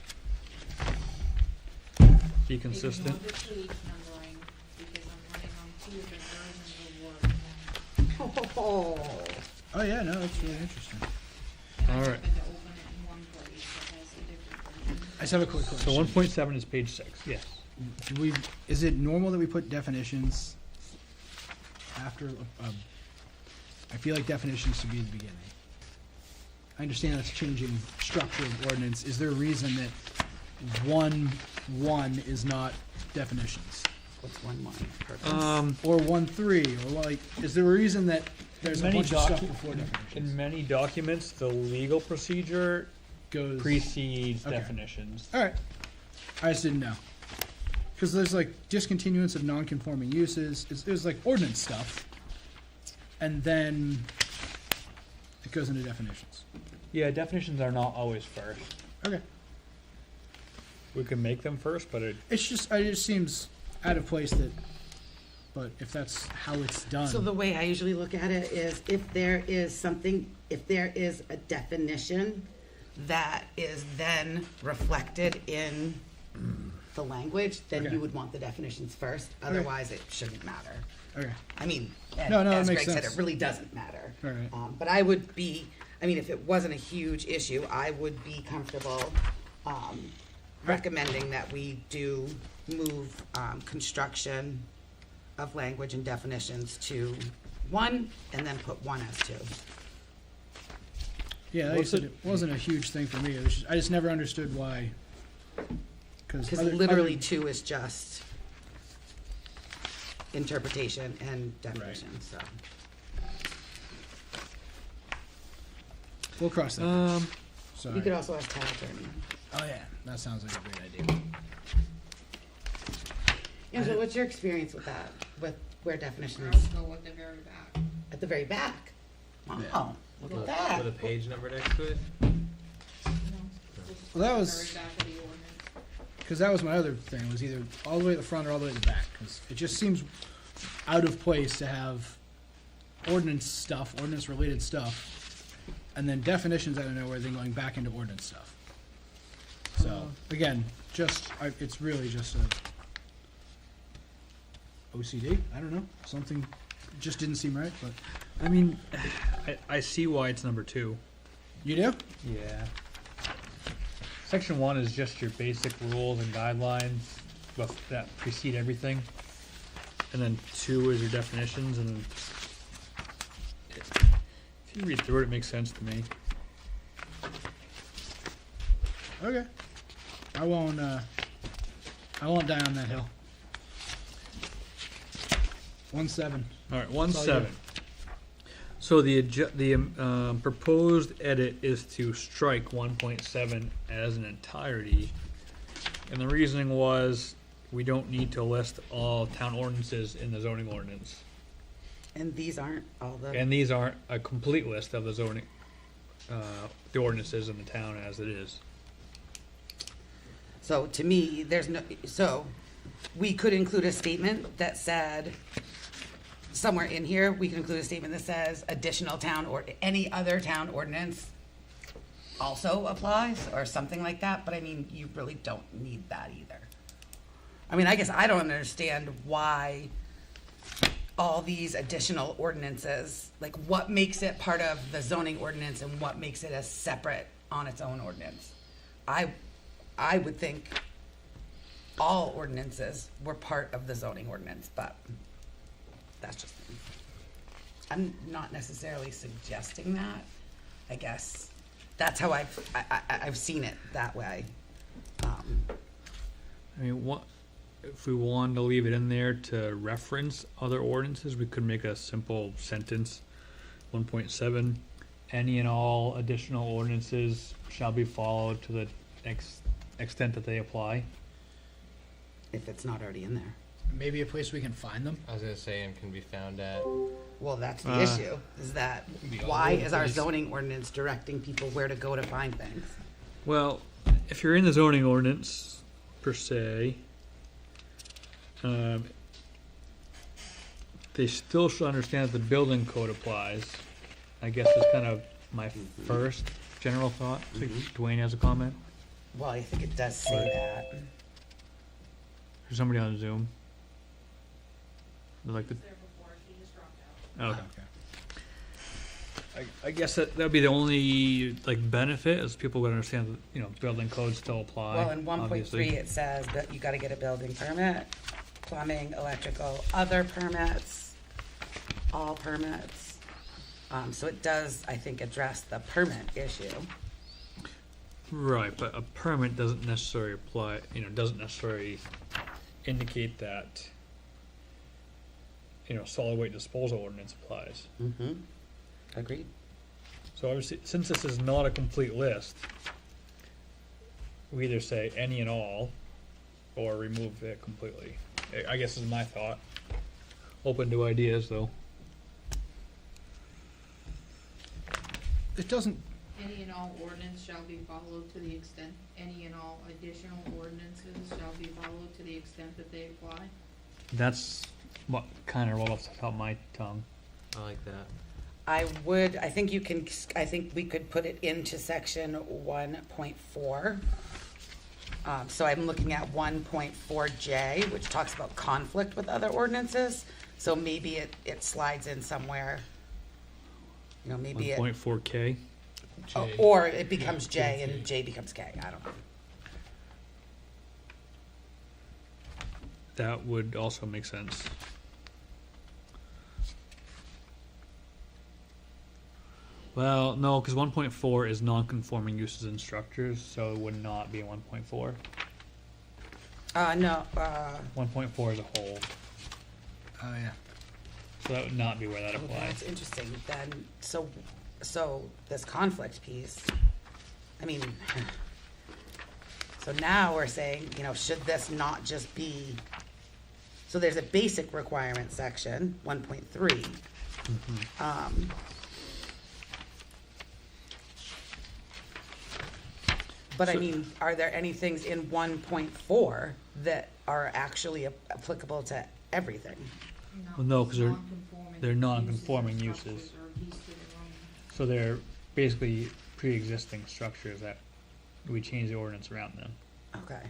Be consistent.
Ignore the page numbering, because I'm running on two different versions of Word.
Oh, yeah, no, that's really interesting.
And I
All right.
happen to open it in one place that has a different version.
I just have a quick question.
So 1.7 is page 6, yes.
Is it normal that we put definitions after, I feel like definitions should be at the beginning. I understand that's changing structure of ordinance. Is there a reason that 1.1 is not definitions?
What's one line purpose?
Or 1.3, or like, is there a reason that there's a
Many
bunch of stuff
docu-
before definitions?
In many documents, the legal procedure
Goes.
precedes
Okay.
definitions.
All right. I just didn't know. Because there's like discontinuance of non-conforming uses. There's like ordinance stuff. And then it goes into definitions.
Yeah, definitions are not always first.
Okay.
We can make them first, but it
It just seems out of place that, but if that's how it's done.
So the way I usually look at it is if there is a definition that is then reflected in the language, then
Okay.
you would want the definitions first, otherwise it shouldn't matter.
Okay.
I mean,
No, that
as
makes
Greg said,
sense.
it really doesn't matter.
All right.
But I would be, if it wasn't a huge issue, I would be comfortable, recommending that we do move, construction of language and definitions to 1, and then put 1 as 2.
Yeah, like I
What's
said,
it-
it wasn't a huge thing for me. I just never understood why.
Because literally 2 is just interpretation and definition, so.
We'll cross that. bridge. Sorry.
You could also ask town attorney.
Oh yeah, that sounds like a great idea.
Angela, what's your experience with that, with where definitions,
I'll go at the very back.
at the very back?
Yeah.
Wow, look at
Put a
that.
page number next to it.
Well, that
Very
was
back of the ordinance.
because that was my other thing. Was either all the way at the front or all the way at the back. Because it just seems out of place to have ordinance related stuff, and then definitions out of nowhere, then going back into ordinance stuff. So again, it's really just a OCD. I don't know, something just didn't seem right. But
I mean, I see why it's number 2.
you do?
Yeah. Section 1 is just your basic rules and guidelines that precede everything. And then 2 is your definitions, and then if you read through it, it makes sense to me.
Okay. I won't die on that hill. 1.7.
All right,
all
1.7. So the proposed edit is to strike 1.7 as an entirety, and the reasoning was we don't need to list all town ordinances in the zoning ordinance,
And these aren't all the.
and these aren't a complete list of the zoning, the ordinances in the town as it is.
So to me, there's no, so we could include a statement that said, somewhere in here, we can include a statement that says additional town or any other town ordinance also applies or something like that, but I mean, you really don't need that either. I mean, I guess I don't understand why all these additional ordinances, like what makes it part of the zoning ordinance and what makes it a separate on its own ordinance. I would think all ordinances were part of the zoning ordinance, but that's just me. I'm not necessarily suggesting that. I guess that's how I've seen it that way.
I mean, what, if we wanted to leave it in there to reference other ordinances, we could make a simple sentence, 1.7, any and all additional ordinances shall be followed to the extent that they apply.
If it's not already in there.
Maybe a place we can find them.
I was gonna say, and can be found at.
Well, that's the issue, is that
Be all
why
over the
is our
place.
zoning ordinance directing people where to go to find things?
Well, if you're in the zoning ordinance, per se, they still should understand that the building code applies. I guess is kind of my first general thought. I think Dwayne has a comment.
Well, I think it does say that.
There's somebody on Zoom. They'd like to. Okay. I guess that'd be the only like benefit is people would understand that, you know, building codes still apply.
Well, in 1.3,
obviously.
it says that you gotta get a building permit, plumbing, electrical, other permits, all permits. So it does, I think, address the permit issue.
Right, but a permit doesn't necessarily apply, you know, doesn't necessarily indicate that, you know, solid waste disposal ordinance applies.
Mm-hmm. Agreed.
So obviously, since this is not a complete list, we either say any and all, or remove it completely. I guess is my thought. Open to ideas, though.
It doesn't.
Any and all ordinance shall be followed to the extent, any and all additional ordinances shall be followed to the extent that they apply.
That's what kind of rolled off the top of my tongue.
I like that.
I think you can, I think we could put it into section 1.4. So I'm looking at 1.4J, which talks about conflict with other ordinances. So maybe it slides in somewhere. You know, maybe
1.4K.
J.
or it becomes J
J.
and J becomes K. I don't know.
That would also make sense. Well, no, because 1.4 is non-conforming uses and structures, so it would not be 1.4.
No.
1.4 as a whole,
Oh yeah.
so that would not be where that
Oh,
applies.
that's interesting. Then, so this conflict piece, I mean, so now we're saying, you know, should this not just be, so there's a basic requirement section, 1.3. But I
So-
mean, are there any things in 1.4 that are actually applicable to everything?
Well, no, 'cause they're
Non-conforming
non-conforming
uses and
uses.
structures are east of the road.
So they're basically pre-existing structures that we change the ordinance around them.
Okay.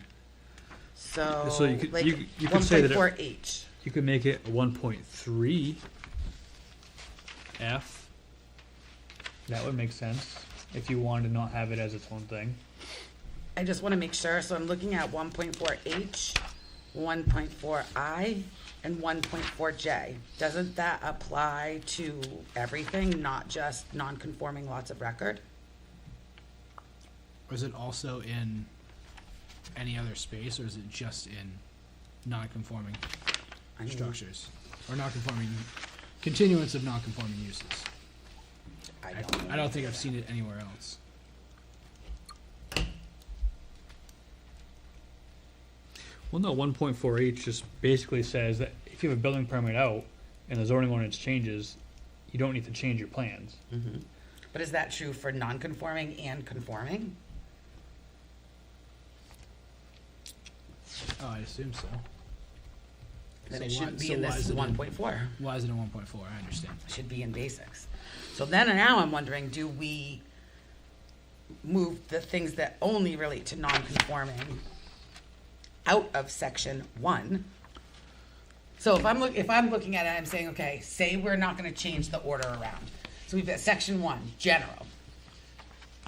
So,
So you could-
like,
you could say that it-
1.4H.
You could make it 1.3 F. That would make sense if you wanted to not have it as its own thing.
I just want to make sure, so I'm looking at 1.4H, 1.4I, and 1.4J. Doesn't that apply to everything, not just non-conforming lots of record?
Or is it also in any other space, or is it just in non-conforming
I mean,
structures or non-conforming continuance of non-conforming uses? I don't think I've seen it anywhere else.
Well, no, 1.4H just basically says that if you have a building permit out and the zoning ordinance changes, you don't need to change your plans.
But is that true for non-conforming and conforming?
Oh, I assume so.
Then
So
it
why-
shouldn't be
so
in
why
this
is it in-
1.4.
Why is it in 1.4? I understand.
Should be in basics. So then now I'm wondering, do we move the things that only relate to non-conforming out of section 1? So if I'm looking at it, I'm saying, okay, say we're not gonna change the order around. So we've got section 1, general.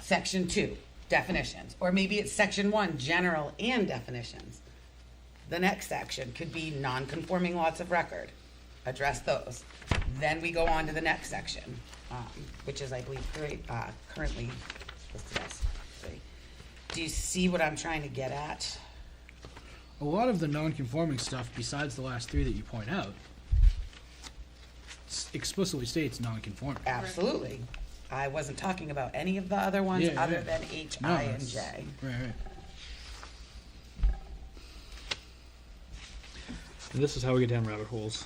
Section 2, definitions. Or maybe it's section 1, general and definitions. The next section could be non-conforming lots of record. Address those. Then we go on to the next section, which is, I believe, currently listed as 3. Do you see what I'm trying to get at?
A lot of the non-conforming stuff, besides the last 3 that you point out, explicitly states non-conforming.
Absolutely. I wasn't talking about any of the other ones
Yeah,
other
yeah.
than H,
No,
I, and
that's-
J.
Right, right.
And this is how we get down rabbit holes.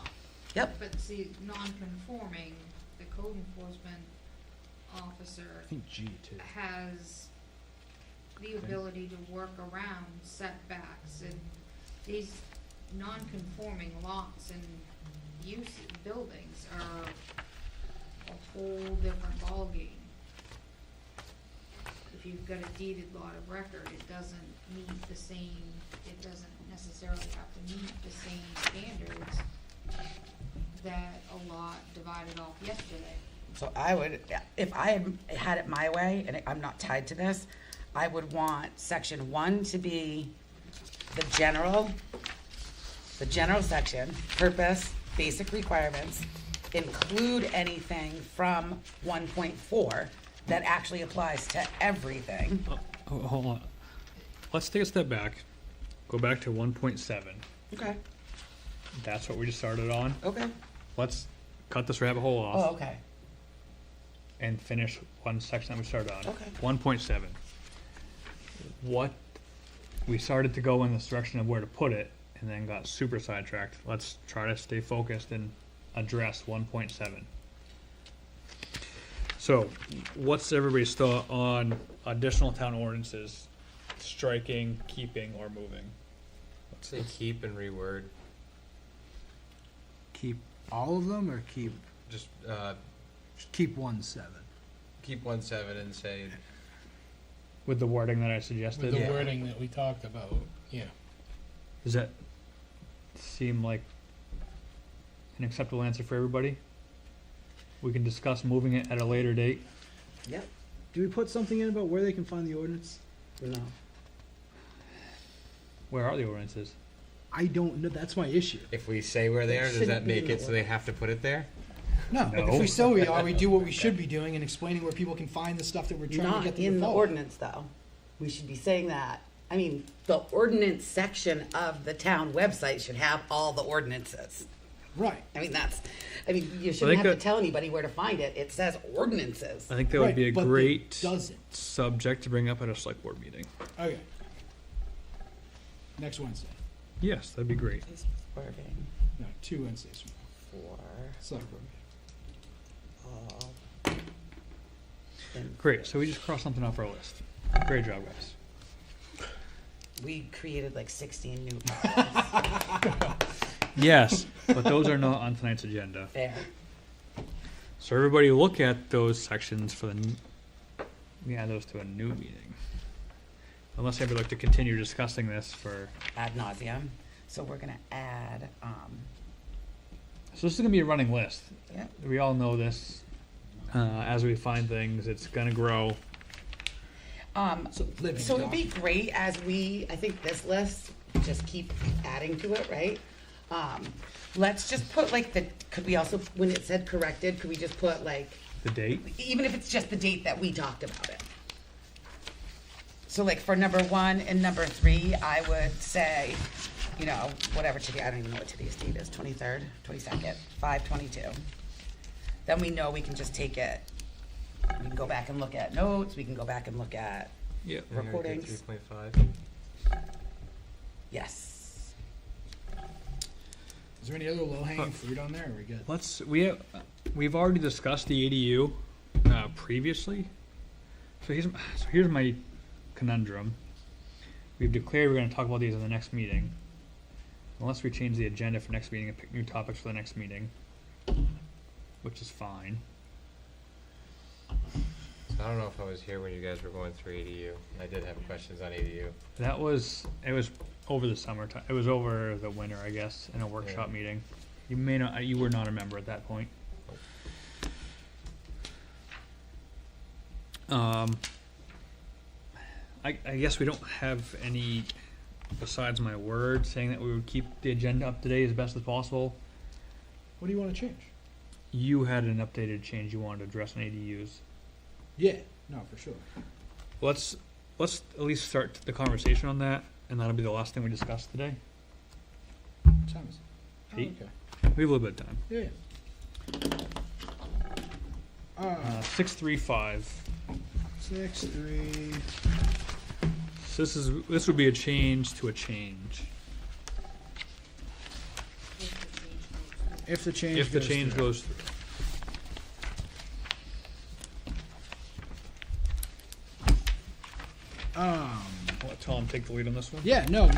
Yep.
But see, non-conforming, the code enforcement officer
I think G too.
has the ability to work around setbacks, and these non-conforming lots and use buildings are a whole different ballgame. If you've got a deeded lot of record, it doesn't necessarily have to meet the same standards that a lot divided off yesterday.
So I would, if I had it my way, and I'm not tied to this, I would want section 1 to be the general section, purpose, basic requirements, include anything from 1.4 that actually applies to everything.
Hold on. Let's take a step back. Go back to 1.7.
Okay,
That's what we just started on.
okay.
Let's cut this rabbit hole off
Oh, okay.
and finish one section that we started on.
Okay.
1.7. What we started to go in this direction of where to put it and then got super sidetracked. Let's try to stay focused and address 1.7. So, what's everybody's thought on additional town ordinances, striking, keeping, or moving?
Say keep and reword.
Keep all of them, or keep
Just
keep 1.7?
keep 1.7 and say
With the wording that I suggested?
With the
Yeah.
wording that we talked about, yeah.
Does that seem like an acceptable answer for everybody? We can discuss moving it at a later date.
Yep.
Do we put something in about where they can find the ordinance?
No.
Where are the ordinances?
I don't know. That's my issue.
if we say we're there, does
shouldn't
that
be
make
in the
it so they have to put it there?
No, but
No.
if we say we are, we do what we should be doing and explaining where people can find the stuff that we're trying to
Not
get them to
in the
follow.
ordinance, though. We should be saying that. I mean, the ordinance section of the town website should have all the ordinances.
Right.
I mean, you
think
shouldn't have to
that-
tell anybody where to find it. It says ordinances.
I think that would be a
Right, but it
great
doesn't.
subject to bring up at a select board meeting.
Okay. Next Wednesday.
Yes, that'd be great.
Wording
No, 2 Wednesdays from now.
for
Select board meeting.
all.
Great, so we just crossed something off our list. Great job, guys.
We created like 16 new policies.
Yes, but those are not on tonight's agenda.
Fair.
So everybody look at those sections for we add those to a new meeting. Unless everybody would like to continue discussing this for,
Ad nauseum. So we're gonna add,
so this is gonna be a running list.
Yep.
We all know this. As we find things, it's gonna grow.
So living
So it'd be
document.
great as I think this list, just keep adding to it, right? Let's just put like could we also, when it said corrected, could we just put like,
The date?
even if it's just the date that we talked about it? So like for number 1 and number 3, I would say, whatever today, I don't even know what today's date is, 23rd, 22nd, 5/22. Then we know we can just take it We can go back and look at notes, we can go back and look at
Yeah.
recordings.
3.5.
Yes.
Is there any other low-hanging fruit on there, or are we good?
We've already discussed the ADU previously. So here's my conundrum. We've declared we're going to talk about these in the next meeting, unless we change the agenda for next meeting and pick new topics for the next meeting, which is fine.
So I don't know if I was here when you guys were going through ADU. I did have questions on ADU.
It was over the summertime. It was over the winter, I guess, in a workshop meeting. You were not a member at that point. I guess we don't have any, besides my word, saying that we would keep the agenda up to date as best as possible.
What do you want to change?
You had an updated change you wanted to address in ADUs.
Yeah, no, for sure.
Let's at least start the conversation on that, and that'll be the last thing we discuss today.
What time is it?
8.
Oh, okay.
We have a little bit of time.
Yeah.
635.
6-3.
So this would be a change to a change.
If the change
If the
goes
change
through.
goes through. I'll let Tom take the lead on this one.
Yeah, no,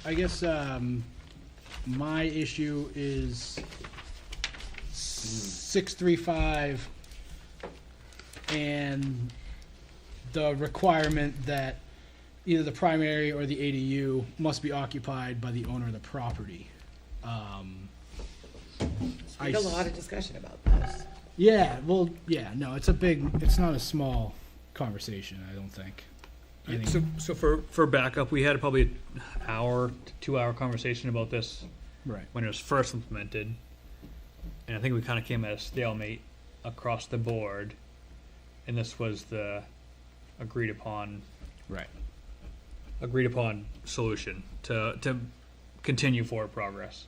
I guess my issue is 635 and the requirement that either the primary or the ADU must be occupied by the owner of the property.
We had a lot of discussion about this.
Yeah, well, yeah, no, it's not a small conversation, I don't think. I think
So for backup, we had probably an hour to 2 hour conversation about this
right.
when it was first implemented, and I think we kind of came at a stalemate across the board, and this was the agreed upon solution to continue forward progress.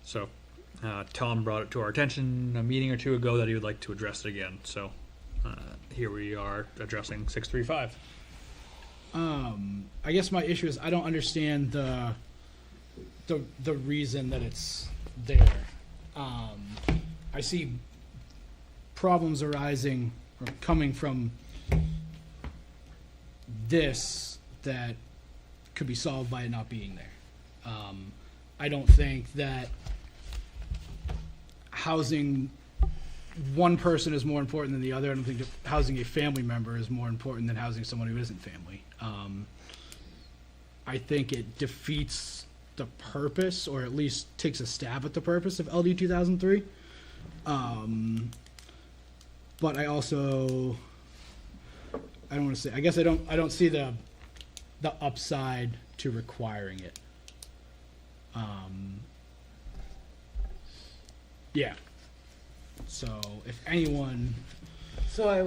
So Tom brought it to our attention a meeting or two ago that he would like to address it again. So here we are addressing 635.
I guess my issue is I don't understand the reason that it's there. I see problems arising or coming from this that could be solved by it not being there. I don't think that housing one person is more important than the other. I don't think that housing a family member is more important than housing someone who isn't family. I think it defeats the purpose, or at least takes a stab at the purpose of LD 2003. But I also, I don't want to say, I guess I don't see the upside to requiring it. Yeah. So if anyone,
So I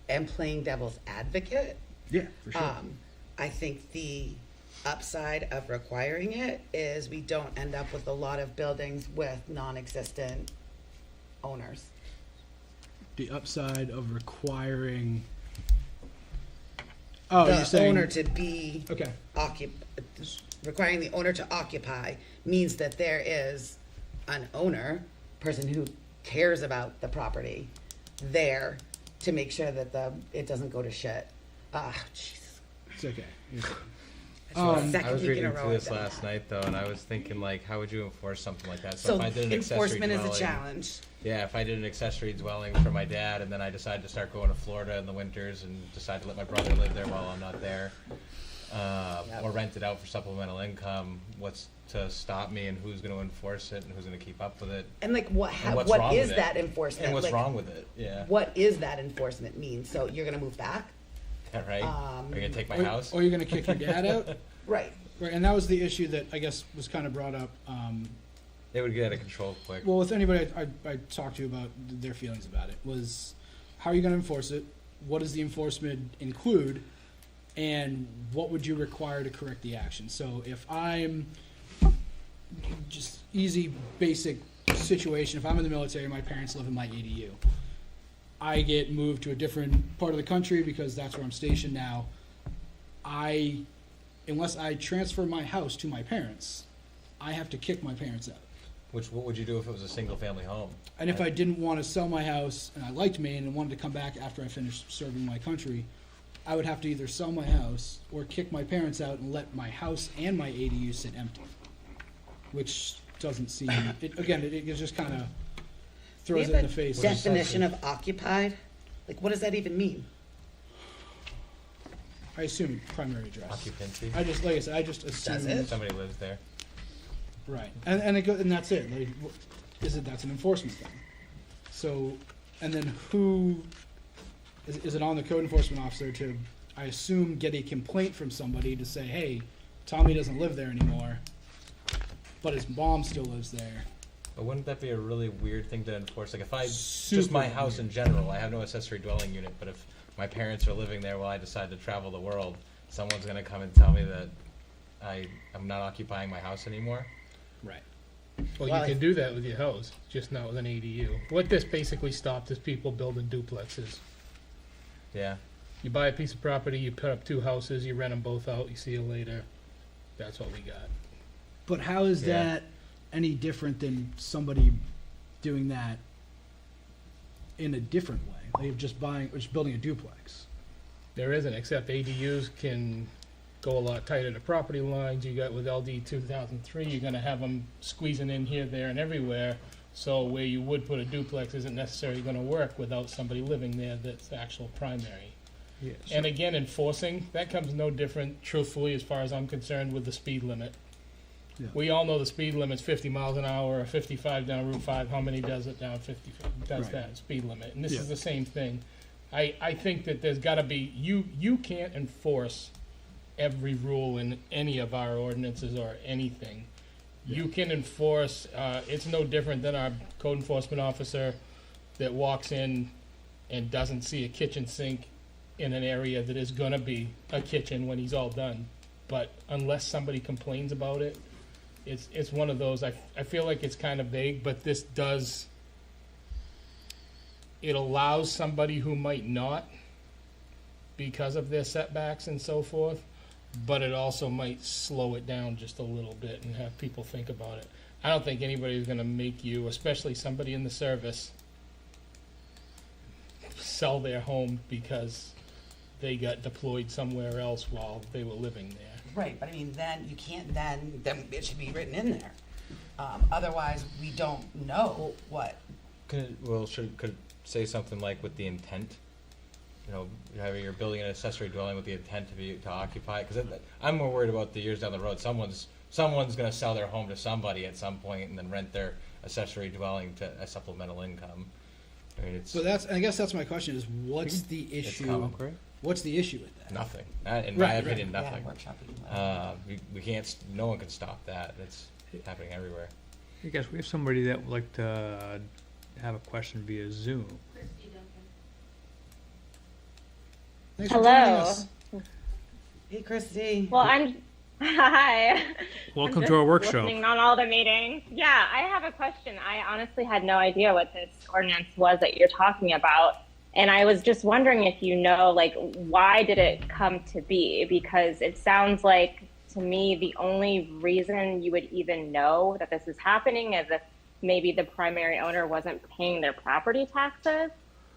am playing devil's advocate.
yeah, for sure.
I think the upside of requiring it is we don't end up with a lot of buildings with non-existent owners.
The upside of requiring. Oh, you're
The
saying
owner to be
okay.
requiring the owner to occupy means that there is an owner, person who cares about the property, there to make sure that it doesn't go to shit. Jesus.
It's okay. You're fine.
That's the
I
second
was
week in
reading
a row
through
I've
this
done
last
that.
night though, and I was thinking like, how would you enforce something like that?
So
if I did an accessory
enforcement is a
dwelling-
challenge.
Yeah, if I did an accessory dwelling for my dad, and then I decided to start going to Florida in the winters, and decide to let my brother live there while I'm not there, or rent it out for supplemental income, what's to stop me, and who's going to enforce it, and who's going to keep up with it,
And like what
and what's
what
wrong
is
with
that
it,
enforcement?
and what's
Like,
wrong with it? Yeah,
what is that enforcement mean? So you're gonna move back?
right. Are you going to take my
Or,
house?
or you're gonna kick your dad out,
Right.
right? And that was the issue that I guess was kind of brought up.
It would get out of control quick.
Well, with anybody I talked to about their feelings about it was, how are you going to enforce it? What does the enforcement include? And what would you require to correct the action? So if I'm just easy, basic situation, if I'm in the military, my parents live in my ADU. I get moved to a different part of the country because that's where I'm stationed now. Unless I transfer my house to my parents, I have to kick my parents out.
What would you do if it was a single-family home?
And if I didn't want to sell my house and I liked Maine and wanted to come back after I finished serving my country, I would have to either sell my house or kick my parents out and let my house and my ADU sit empty, which doesn't seem. It just kind of throws it in the face.
Definition of occupied? Like, what does that even mean?
I assume primary address.
Occupancy?
I just, like I said, I just assume.
Does it?
Somebody lives there.
Right, and that's it. Like, that's an enforcement thing. So, and then who is it on the code enforcement officer to, I assume, get a complaint from somebody to say, hey, Tommy doesn't live there anymore, but his mom still lives there.
But wouldn't that be a really weird thing to enforce? Like if I, just
Super
my house
weird.
in general, I have no accessory dwelling unit, but if my parents are living there while I decide to travel the world, someone's gonna come and tell me that I'm not occupying my house anymore?
Right.
Well,
Well,
you can do that with your house, just not with an ADU. What this basically stopped is people building duplexes.
Yeah.
You buy a piece of property, you put up 2 houses, you rent them both out, you see you later. That's what we got.
But how is
Yeah.
that any different than somebody doing that in a different way? Like just building a duplex.
There isn't, except ADUs can go a lot tighter to property lines. You got with LD 2003, you're gonna have them squeezing in here, there, and everywhere. So where you would put a duplex isn't necessarily gonna work without somebody living there that's actual primary.
Yeah,
And again, enforcing, that comes no different, truthfully, as far as I'm concerned, with the speed limit.
Yeah.
We all know the speed limit's 50 miles an hour or 55 down Route 5. How many does it down 50? Does
Right.
that speed limit? And this
Yeah.
is the same thing. I think that there's got to be, you can't enforce every rule in any of our ordinances or anything. You can enforce, it's no different than our code enforcement officer that walks in and doesn't see a kitchen sink in an area that is gonna be a kitchen when he's all done. But unless somebody complains about it, it's one of those, I feel like it's kind of vague, but this does, it allows somebody who might not because of their setbacks and so forth, but it also might slow it down just a little bit and have people think about it. I don't think anybody's gonna make you, especially somebody in the service, sell their home because they got deployed somewhere else while they were living there.
Right, but I mean, then you can't, then it should be written in there. Otherwise, we don't know what.
Could say something like with the intent. You know, you're building an accessory dwelling with the intent to occupy. Because I'm more worried about the years down the road. Someone's going to sell their home to somebody at some point and then rent their accessory dwelling to a supplemental income. I mean, it's.
So I guess that's my question: is what's the
It's
issue?
common, correct?
What's the issue with that?
Nothing. In
Right,
my
right.
opinion, nothing.
Yeah, workshopping.
We can't. No one can stop that. It's happening everywhere.
I guess we have somebody that would like to have a question via Zoom.
Thanks for joining
Hello.
us.
Hey, Christy.
Well, hi.
Welcome
I'm
to our
just
workshop.
Listening on all the meetings. Yeah, I have a question. I honestly had no idea what this ordinance was that you're talking about. And I was just wondering if you know, like, why did it come to be? Because it sounds like, to me, the only reason you would even know that this is happening is if maybe the primary owner wasn't paying their property taxes.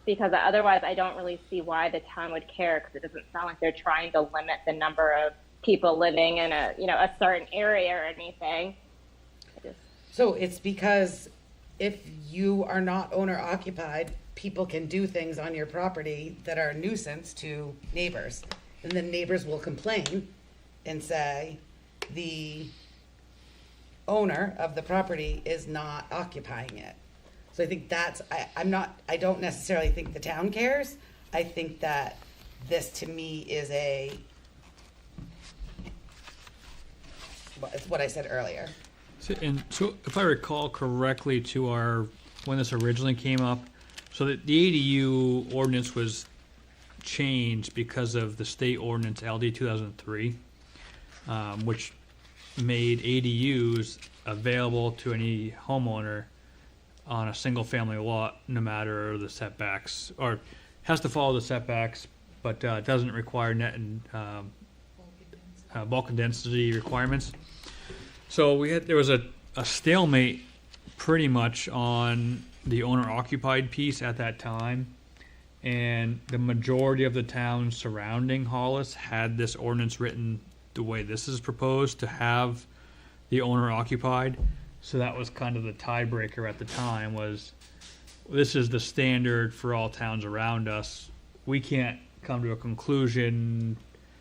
Because otherwise, I don't really see why the town would care, because it doesn't sound like they're trying to limit the number of people living in a certain area or anything.
So it's because if you are not owner occupied, people can do things on your property that are a nuisance to neighbors. And then neighbors will complain and say, the owner of the property is not occupying it. So I think I don't necessarily think the town cares. I think that this to me is it's what I said earlier.
So if I recall correctly when this originally came up, so that the ADU ordinance was changed because of the state ordinance LD 2003, which made ADUs available to any homeowner on a single-family lot, no matter the setbacks, or has to follow the setbacks, but doesn't require net and bulk and density requirements. So there was a stalemate pretty much on the owner-occupied piece at that time, and the majority of the towns surrounding Hollis had this ordinance written the way this is proposed, to have the owner-occupied. So that was kind of the tiebreaker at the time, was this is the standard for all towns around us. We can't come to a conclusion.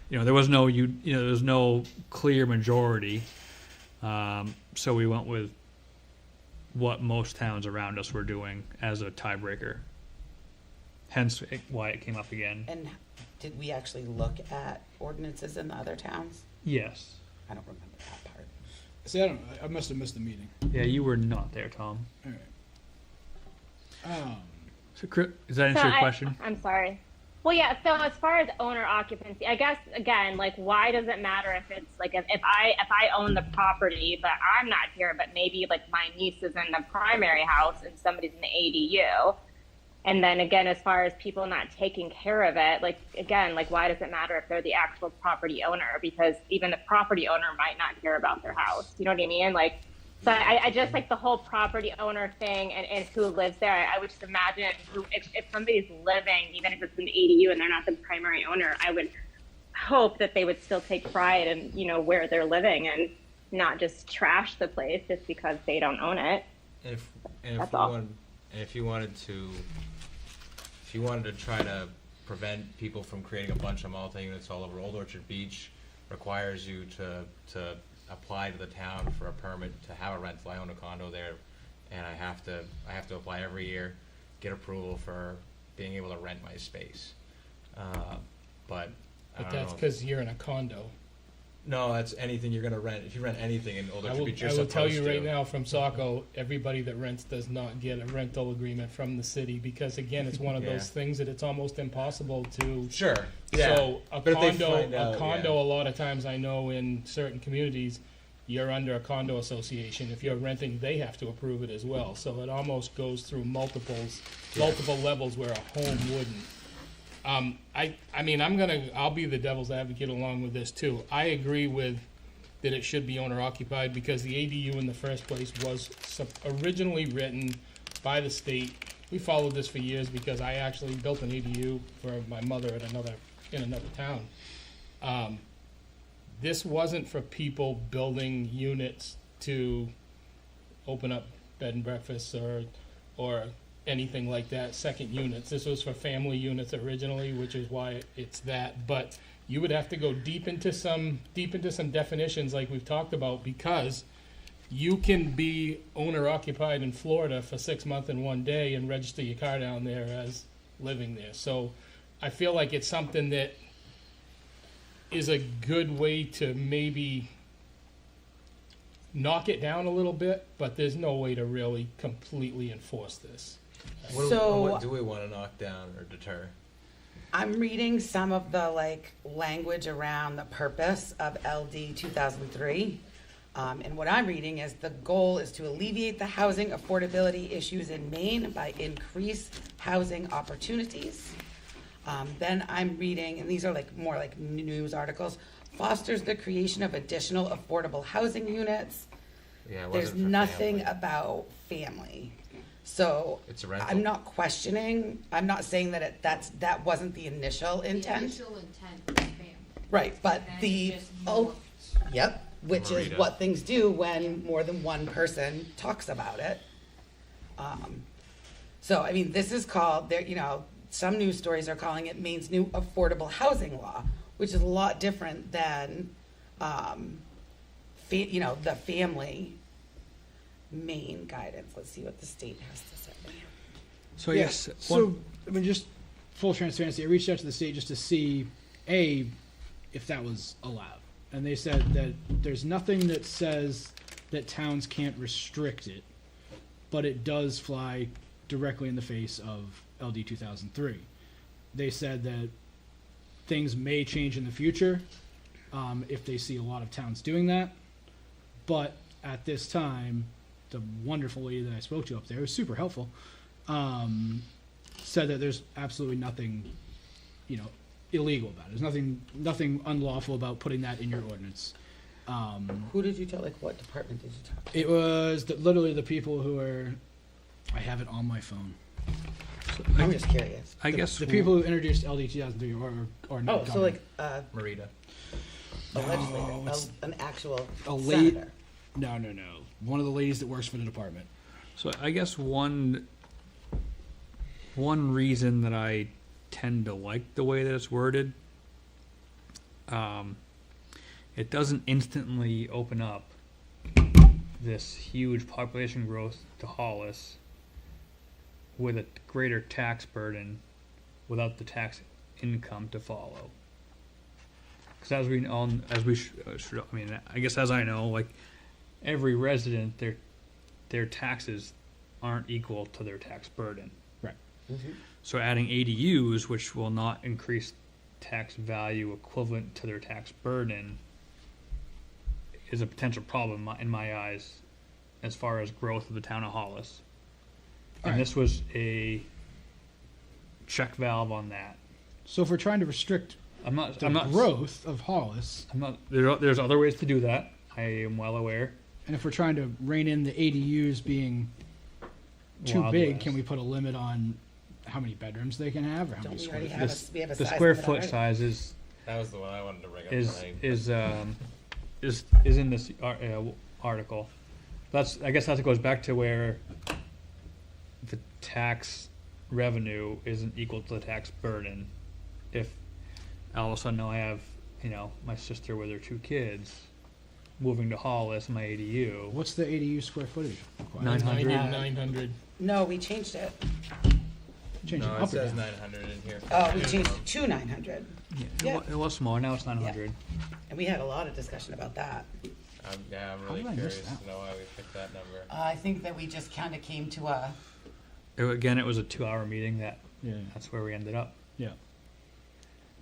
There was no there was no clear majority. So we went with what most towns around us were doing as a tiebreaker. Hence why it came up again.
And did we actually look at ordinances in the other towns?
Yes.
I don't remember that part.
See, I must have missed the meeting.
Yeah, you were not there, Tom.
All right.
So, Chris, does that answer your question?
I'm sorry. Well, yeah. So as far as owner occupancy, I guess again, like, why does it matter if it's like if I own the property but I'm not here, but maybe like my niece is in the primary house and somebody's in the ADU, and then again, as far as people not taking care of it, like again, like why does it matter if they're the actual property owner? Because even the property owner might not care about their house. You know what I mean? Like. So I just like the whole property owner thing and who lives there. I would just imagine if somebody's living, even if it's an ADU and they're not the primary owner, I would hope that they would still take pride in, where they're living and not just trash the place just because they don't own it.
If you wanted to try to prevent people from creating a bunch of multi-units all over Old Orchard Beach, requires you to apply to the town for a permit to have a rental. I own a condo there, and I have to apply every year, get approval for being able to rent my space. But
that's because you're in a condo.
No, that's anything you're going to rent. If you rent anything in Old Orchard Beach, you're
I will
supposed
tell you
to.
right now from Saco, everybody that rents does not get a rental agreement from the city because, again, it's one of those things that it's almost impossible to.
Sure. Yeah.
So a
But if they
condo,
find out,
a lot of times I know in certain communities, you're under a condo association. If you're renting, they have to approve it as well. So it almost goes through multiple levels where a home wouldn't. I'll be the devil's advocate along with this too. I agree with that it should be owner occupied because the ADU in the first place was originally written by the state. We followed this for years because I actually built an ADU for my mother in another town. This wasn't for people building units to open up bed and breakfasts or anything like that, second units. This was for family units originally, which is why it's that. But you would have to go deep into some definitions like we've talked about, because you can be owner occupied in Florida for 6 months and 1 day and register your car down there as living there. So I feel like it's something that is a good way to maybe knock it down a little bit, but there's no way to really completely enforce this.
What do we want to knock down or deter?
I'm reading some of the language around the purpose of LD 2003. And what I'm reading is the goal is to alleviate the housing affordability issues in Maine by increased housing opportunities. Then I'm reading, and these are more like news articles, fosters the creation of additional affordable housing units.
Yeah, it
There's
wasn't for
nothing
family.
about family. So
It's a rental.
I'm not questioning, I'm not saying that that wasn't the initial
The
intent.
initial intent was family.
Right, but
And then
the,
it just
oh,
morphed.
yep, which is
Marita.
what things do when more than one person talks about it. So, I mean, this is called, some news stories are calling it Maine's new affordable housing law, which is a lot different than, the family Maine guidance. Let's see what the state has to say.
So
Yeah,
yes.
So, just full transparency, I reached out to the state just to see, if that was allowed. And they said that there's nothing that says that towns can't restrict it, but it does fly directly in the face of LD 2003. They said that things may change in the future if they see a lot of towns doing that, but at this time, the wonderful lady that I spoke to up there, was super helpful, said that there's absolutely nothing, illegal about it. There's nothing unlawful about putting that in your ordinance.
Who did you tell? Like, what department did you talk to?
It was literally the people who are. I have it on my phone.
I'm just curious.
I guess
The people who introduced LD 2003 or not.
Oh, so like
Marita.
a legislator,
it's-
an actual
a late-
senator.
No. One of the ladies that works for the department.
So I guess one reason that I tend to like the way that it's worded, it doesn't instantly open up this huge population growth to Hollis with a greater tax burden without the tax income to follow. Because as we all, I guess as I know, like every resident, their taxes aren't equal to their tax burden.
Right.
So adding ADUs, which will not increase tax value equivalent to their tax burden, is a potential problem in my eyes as far as growth of the town of Hollis. And
Alright.
this was a check valve on that.
So if we're trying to restrict
I'm not
growth of Hollis,
there's other ways to do that. I am well aware.
and if we're trying to rein in the ADUs being too
Wild
big,
West.
can we put a limit on how many bedrooms they can have or how
Don't
many
we
square
already
feet?
have
This-
we have a
The
size
square
limit
foot
already?
size is
That was the one I wanted to bring up
is
tonight.
is in this article. I guess that goes back to where the tax revenue isn't equal to the tax burden. If all of a sudden I have, my sister with her 2 kids moving to Hollis, my ADU.
What's the ADU square footage requirement?
900.
900.
No, we changed it.
Change it
No,
up
it
or
says
down?
900 in here.
Oh, we changed it to 900, Yeah.
It was smaller. Now it's 900.
and we had a lot of discussion about that.
I'm
How
really
did I miss
curious
that
to know why we picked that number.
I think that we just kind of came to a.
Again, it was a 2-hour meeting.
Yeah.
That's where we ended up.
Yeah.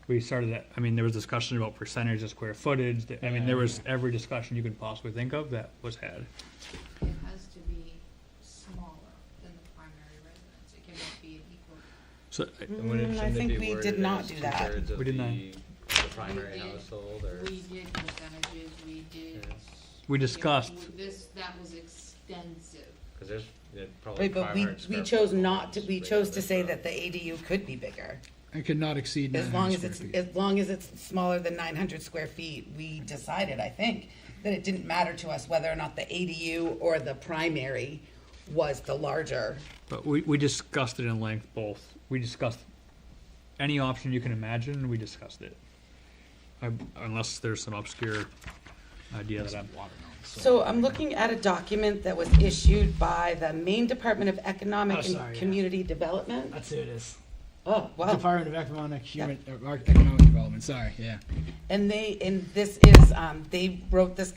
We started that. There was discussion about percentage of square footage. There was every discussion you could possibly think of that was had.
It has to be smaller than the primary residence. It cannot be an equal.
So
I think we did not do that.
We did not.
The primary
We did.
household, or
We did percentages, we did.
we discussed.
That was extensive.
because there's probably
Right, but
500
we
square
chose
foot
not to.
homes
We
bigger
chose
than
to say
this
that the ADU could be bigger.
It could not exceed 900 square feet.
As long as it's smaller than 900 square feet, we decided, I think, that it didn't matter to us whether or not the ADU or the primary was the larger.
But we discussed it in length both. We discussed any option you can imagine. We discussed it. Unless there's some obscure idea that I'm.
So I'm looking at a document that was issued by the Maine Department of Economic
Oh,
and
sorry, yeah.
Community Development.
That's who it is.
Oh, wow.
Department of Economic Economic Development. Sorry, yeah.
And this is, they wrote this,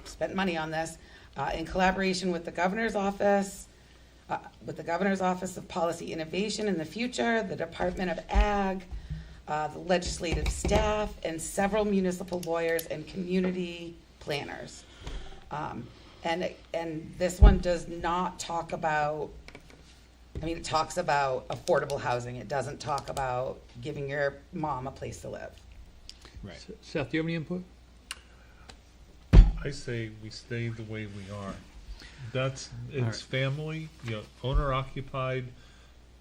spent money on this, in collaboration with the Governor's Office, of Policy Innovation in the Future, the Department of Ag, the legislative staff, and several municipal lawyers and community planners. And this one does not talk about, it talks about affordable housing. It doesn't talk about giving your mom a place to live.
Right.
Seth, do you have any input?
I say we stay the way we are. It's
Alright.
family, owner occupied,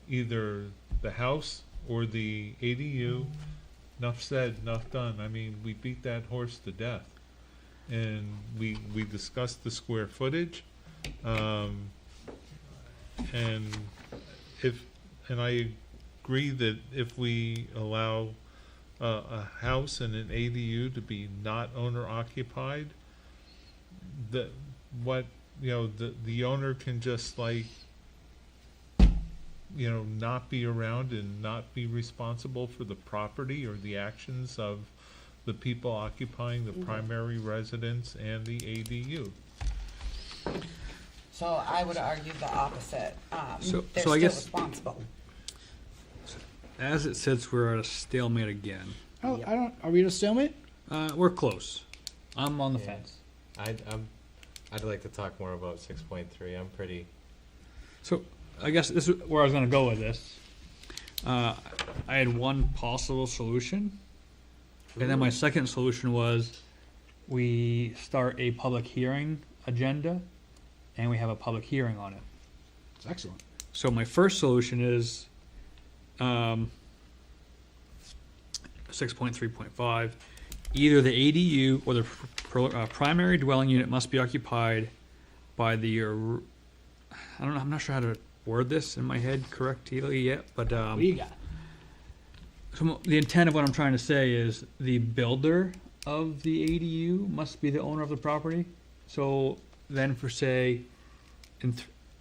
either the house or the ADU. Enough said, enough done. We beat that horse to death. And we discussed the square footage. And I agree that if we allow a house and an ADU to be not owner occupied, the owner can just not be around and not be responsible for the property or the actions of the people occupying the primary residence and the ADU.
So I would argue the opposite.
So
They're
I
still
guess-
responsible.
As it sits, we're at a stalemate again.
Oh,
Yep.
are we at a stalemate?
We're close. I'm on the
Yeah.
fence.
I I'd like to talk more about 6.3. I'm pretty.
So I guess this is where I was going to go with this. I had one possible solution, and then my second solution was we start a public hearing agenda, and we have a public hearing on it.
It's excellent.
So my first solution is 6.3.5. Either the ADU or the primary dwelling unit must be occupied by the. I don't know. I'm not sure how to word this in my head correctly yet, but
What do you got?
so the intent of what I'm trying to say is the builder of the ADU must be the owner of the property. So then, for say,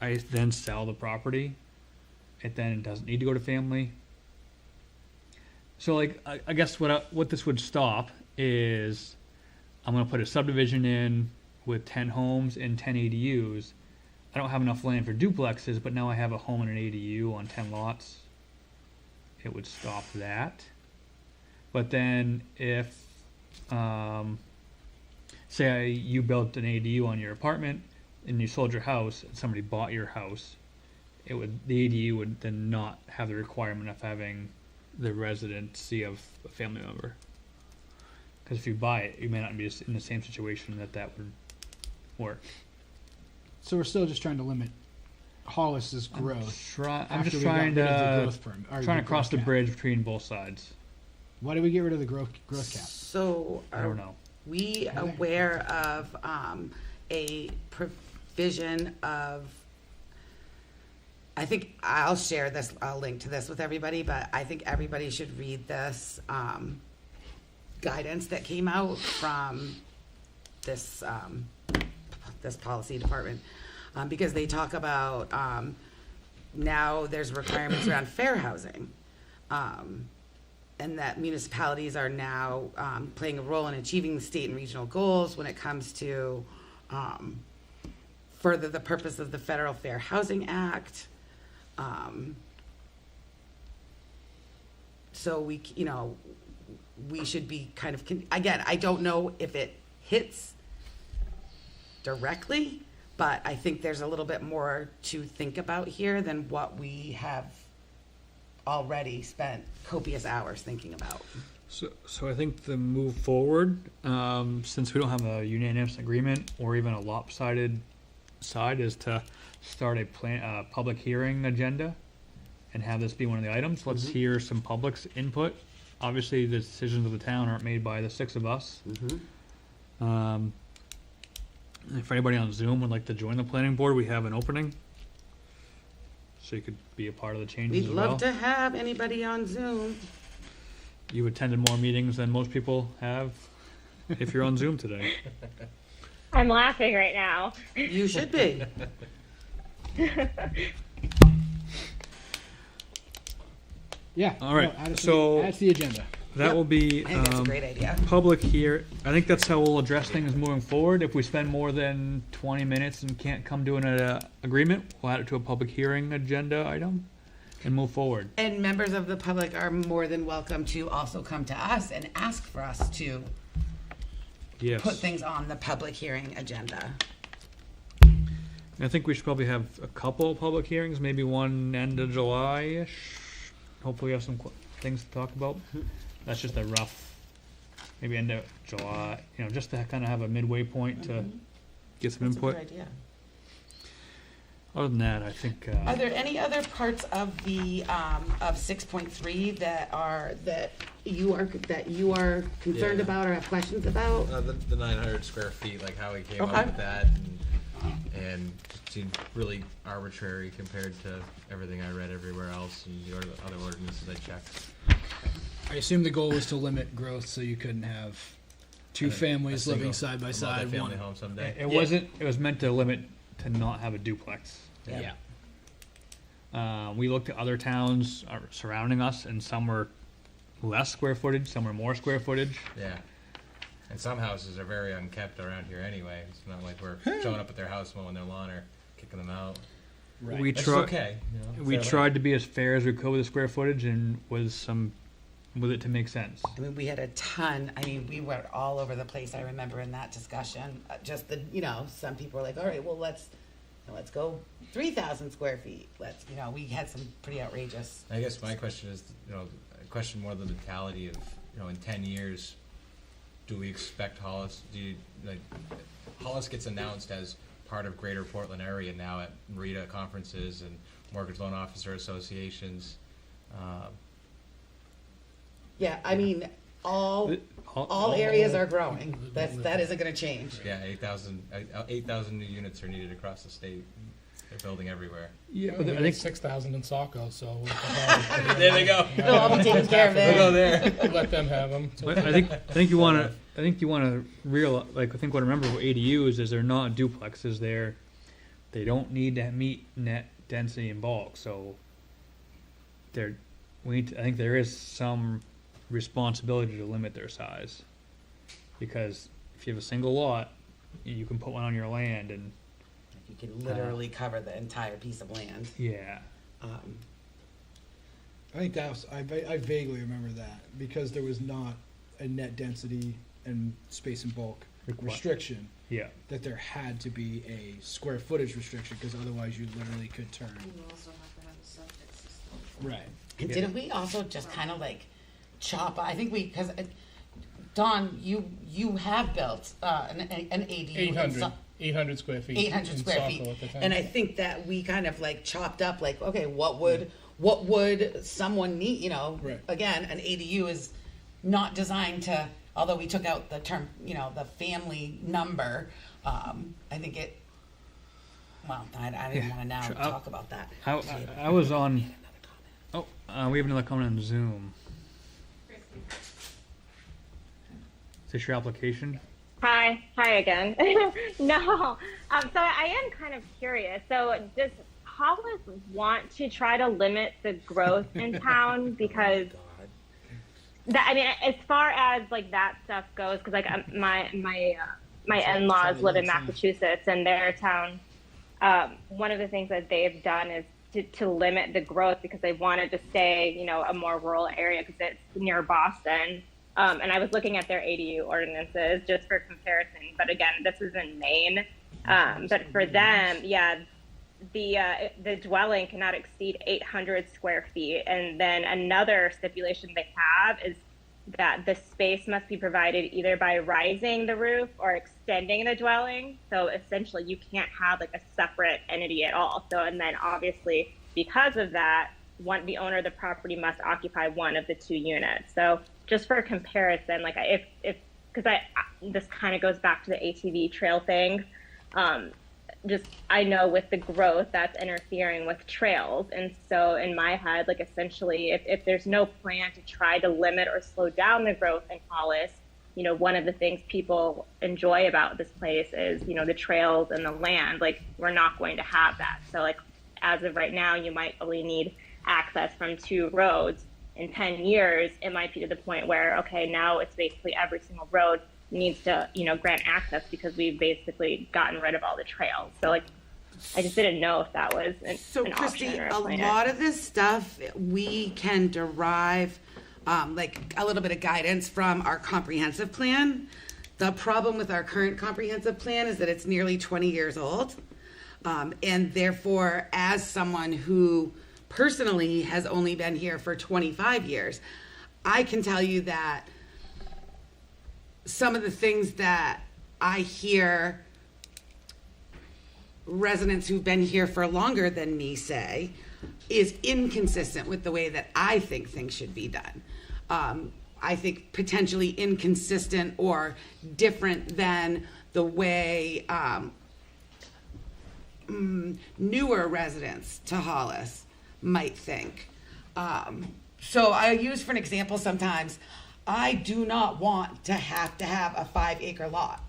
I then sell the property, it then doesn't need to go to family. So, like, I guess what this would stop is I'm going to put a subdivision in with 10 homes and 10 ADUs. I don't have enough land for duplexes, but now I have a home and an ADU on 10 lots. It would stop that. But then if, say you built an ADU on your apartment and you sold your house and somebody bought your house, the ADU would then not have the requirement of having the residency of a family member. Because if you buy it, you may not be in the same situation that would work.
So we're still just trying to limit Hollis's growth.
I'm
after
just
we got
trying
rid of the
to
growth permit, or
trying to cross
growth
the
cap.
bridge between both sides.
Why did we get rid of the growth cap?
So
I don't know.
we aware of a provision of, I think I'll share this, I'll link to this with everybody, but I think everybody should read this guidance that came out from this this policy department, because they talk about now there's requirements around fair housing, and that municipalities are now playing a role in achieving the state and regional goals when it comes to further the purpose of the Federal Fair Housing Act. So we should be kind of, again, I don't know if it hits directly, but I think there's a little bit more to think about here than what we have already spent copious hours thinking about.
So I think the move forward, since we don't have a unanimous agreement or even a lopsided side, is to start a public hearing agenda and have this be one of the items. Let's hear some public's input. Obviously, the decisions of the town aren't made by the 6 of us. If anybody on Zoom would like to join the planning board, we have an opening, so you could be a part of the changes
We'd
as well.
love to have anybody on Zoom.
You attended more meetings than most people have if you're on Zoom today.
I'm laughing right now.
You should be.
Yeah.
All right,
add it to
so-
add it to the agenda.
That
Yep.
will be
I think that's a great idea.
public here. I think that's how we'll address things moving forward. If we spend more than 20 minutes and can't come to an agreement, we'll add it to a public hearing agenda item and move forward.
And members of the public are more than welcome to also come to us and ask for us to
Yes.
put things on the public hearing agenda.
I think we should probably have a couple of public hearings, maybe one end of July-ish. Hopefully we have some things to talk about. That's just a rough, maybe end of July, just to kind of have a midway point to get some
That's a good
input.
idea.
Other than that, I think,
Are there any other parts of the of 6.3 that you are concerned
Yeah.
about or have questions about?
The 900 square feet, like how he came
Okay.
up with that, and it seemed really arbitrary compared to everything I read everywhere else and the other ordinances I checked.
I assume the goal was to limit growth so you couldn't have two families living side by side.
Family
One.
home someday.
it wasn't, it was meant to limit to not have a duplex.
Yeah.
We looked at other towns surrounding us, and some were less square footage, some were more square footage.
Yeah. And some houses are very unkept around here anyway. It's not like we're showing up at their house mowing their lawn or kicking them out.
We
It's
tried.
okay.
We tried to be as fair as we could with the square footage, and with some with it to make sense.
I mean, we had a ton, I mean, we were all over the place, I remember in that discussion. Just the, some people were like, all right, well, let's go 3,000 square feet. We had some pretty outrageous.
I guess my question is, a question more the mentality of, in 10 years, do we expect Hollis, Hollis gets announced as part of Greater Portland area now at RETA conferences and mortgage loan officer associations.
Yeah, I mean, all areas are growing. That isn't gonna change.
Yeah, 8,000 new units are needed across the state. They're building everywhere.
Yeah,
Well,
but
we
I think
6,000 in Saco, so.
There they go.
They'll all be taken care of
We'll go
there.
there.
Let them have them.
but I think you want to real I think what I remember with ADUs is they're not duplexes. They don't need to meet net density in bulk. So I think there is some responsibility to limit their size, because if you have a single lot, you can put one on your land and
You can literally cover the entire piece of land.
yeah.
I think I vaguely remember that, because there was not a net density and space and bulk restriction,
Yeah.
that there had to be a square footage restriction, because otherwise you literally could turn.
You also have to have a septic system.
Right.
And didn't we also just kind of chop? I think because Don, you have built an ADU.
800 square feet.
800
in
square
Saco
feet,
at the time.
and I think that we kind of chopped up okay, what would someone need?
Right.
Again, an ADU is not designed to. Although we took out the term, the family number, I think it. Well, I didn't want to now talk about that.
I was on. Oh, we have another comment on Zoom. Is this your application?
Hi again. No, so I am kind of curious. So does Hollis want to try to limit the growth in town? Because as far as that stuff goes, because my in-laws live in Massachusetts, and their town, one of the things that they've done is to limit the growth, because they wanted to stay, a more rural area because it's near Boston. And I was looking at their ADU ordinances just for comparison. But again, this is in Maine. But for them, the dwelling cannot exceed 800 square feet. And then another stipulation they have is that the space must be provided either by rising the roof or extending the dwelling. So essentially, you can't have a separate entity at all. So, and then obviously, because of that, the owner of the property must occupy one of the two units. So just for comparison, because this kind of goes back to the ATV trail thing. I know with the growth that's interfering with trails. And so in my head, essentially, if there's no plan to try to limit or slow down the growth in Hollis, one of the things people enjoy about this place is, the trails and the land. We're not going to have that. So as of right now, you might only need access from two roads. In 10 years, it might be to the point where, okay, now it's basically every single road needs to, grant access, because we've basically gotten rid of all the trails. So I just didn't know if that was an
Christy,
option or
a
plan.
lot of this stuff we can derive a little bit of guidance from our comprehensive plan. The problem with our current comprehensive plan is that it's nearly 20 years old. And therefore, as someone who personally has only been here for 25 years, I can tell you that some of the things that I hear residents who've been here for longer than me say is inconsistent with the way that I think things should be done. I think potentially inconsistent or different than the way newer residents to Hollis might think. So I use for an example sometimes, I do not want to have a 5-acre lot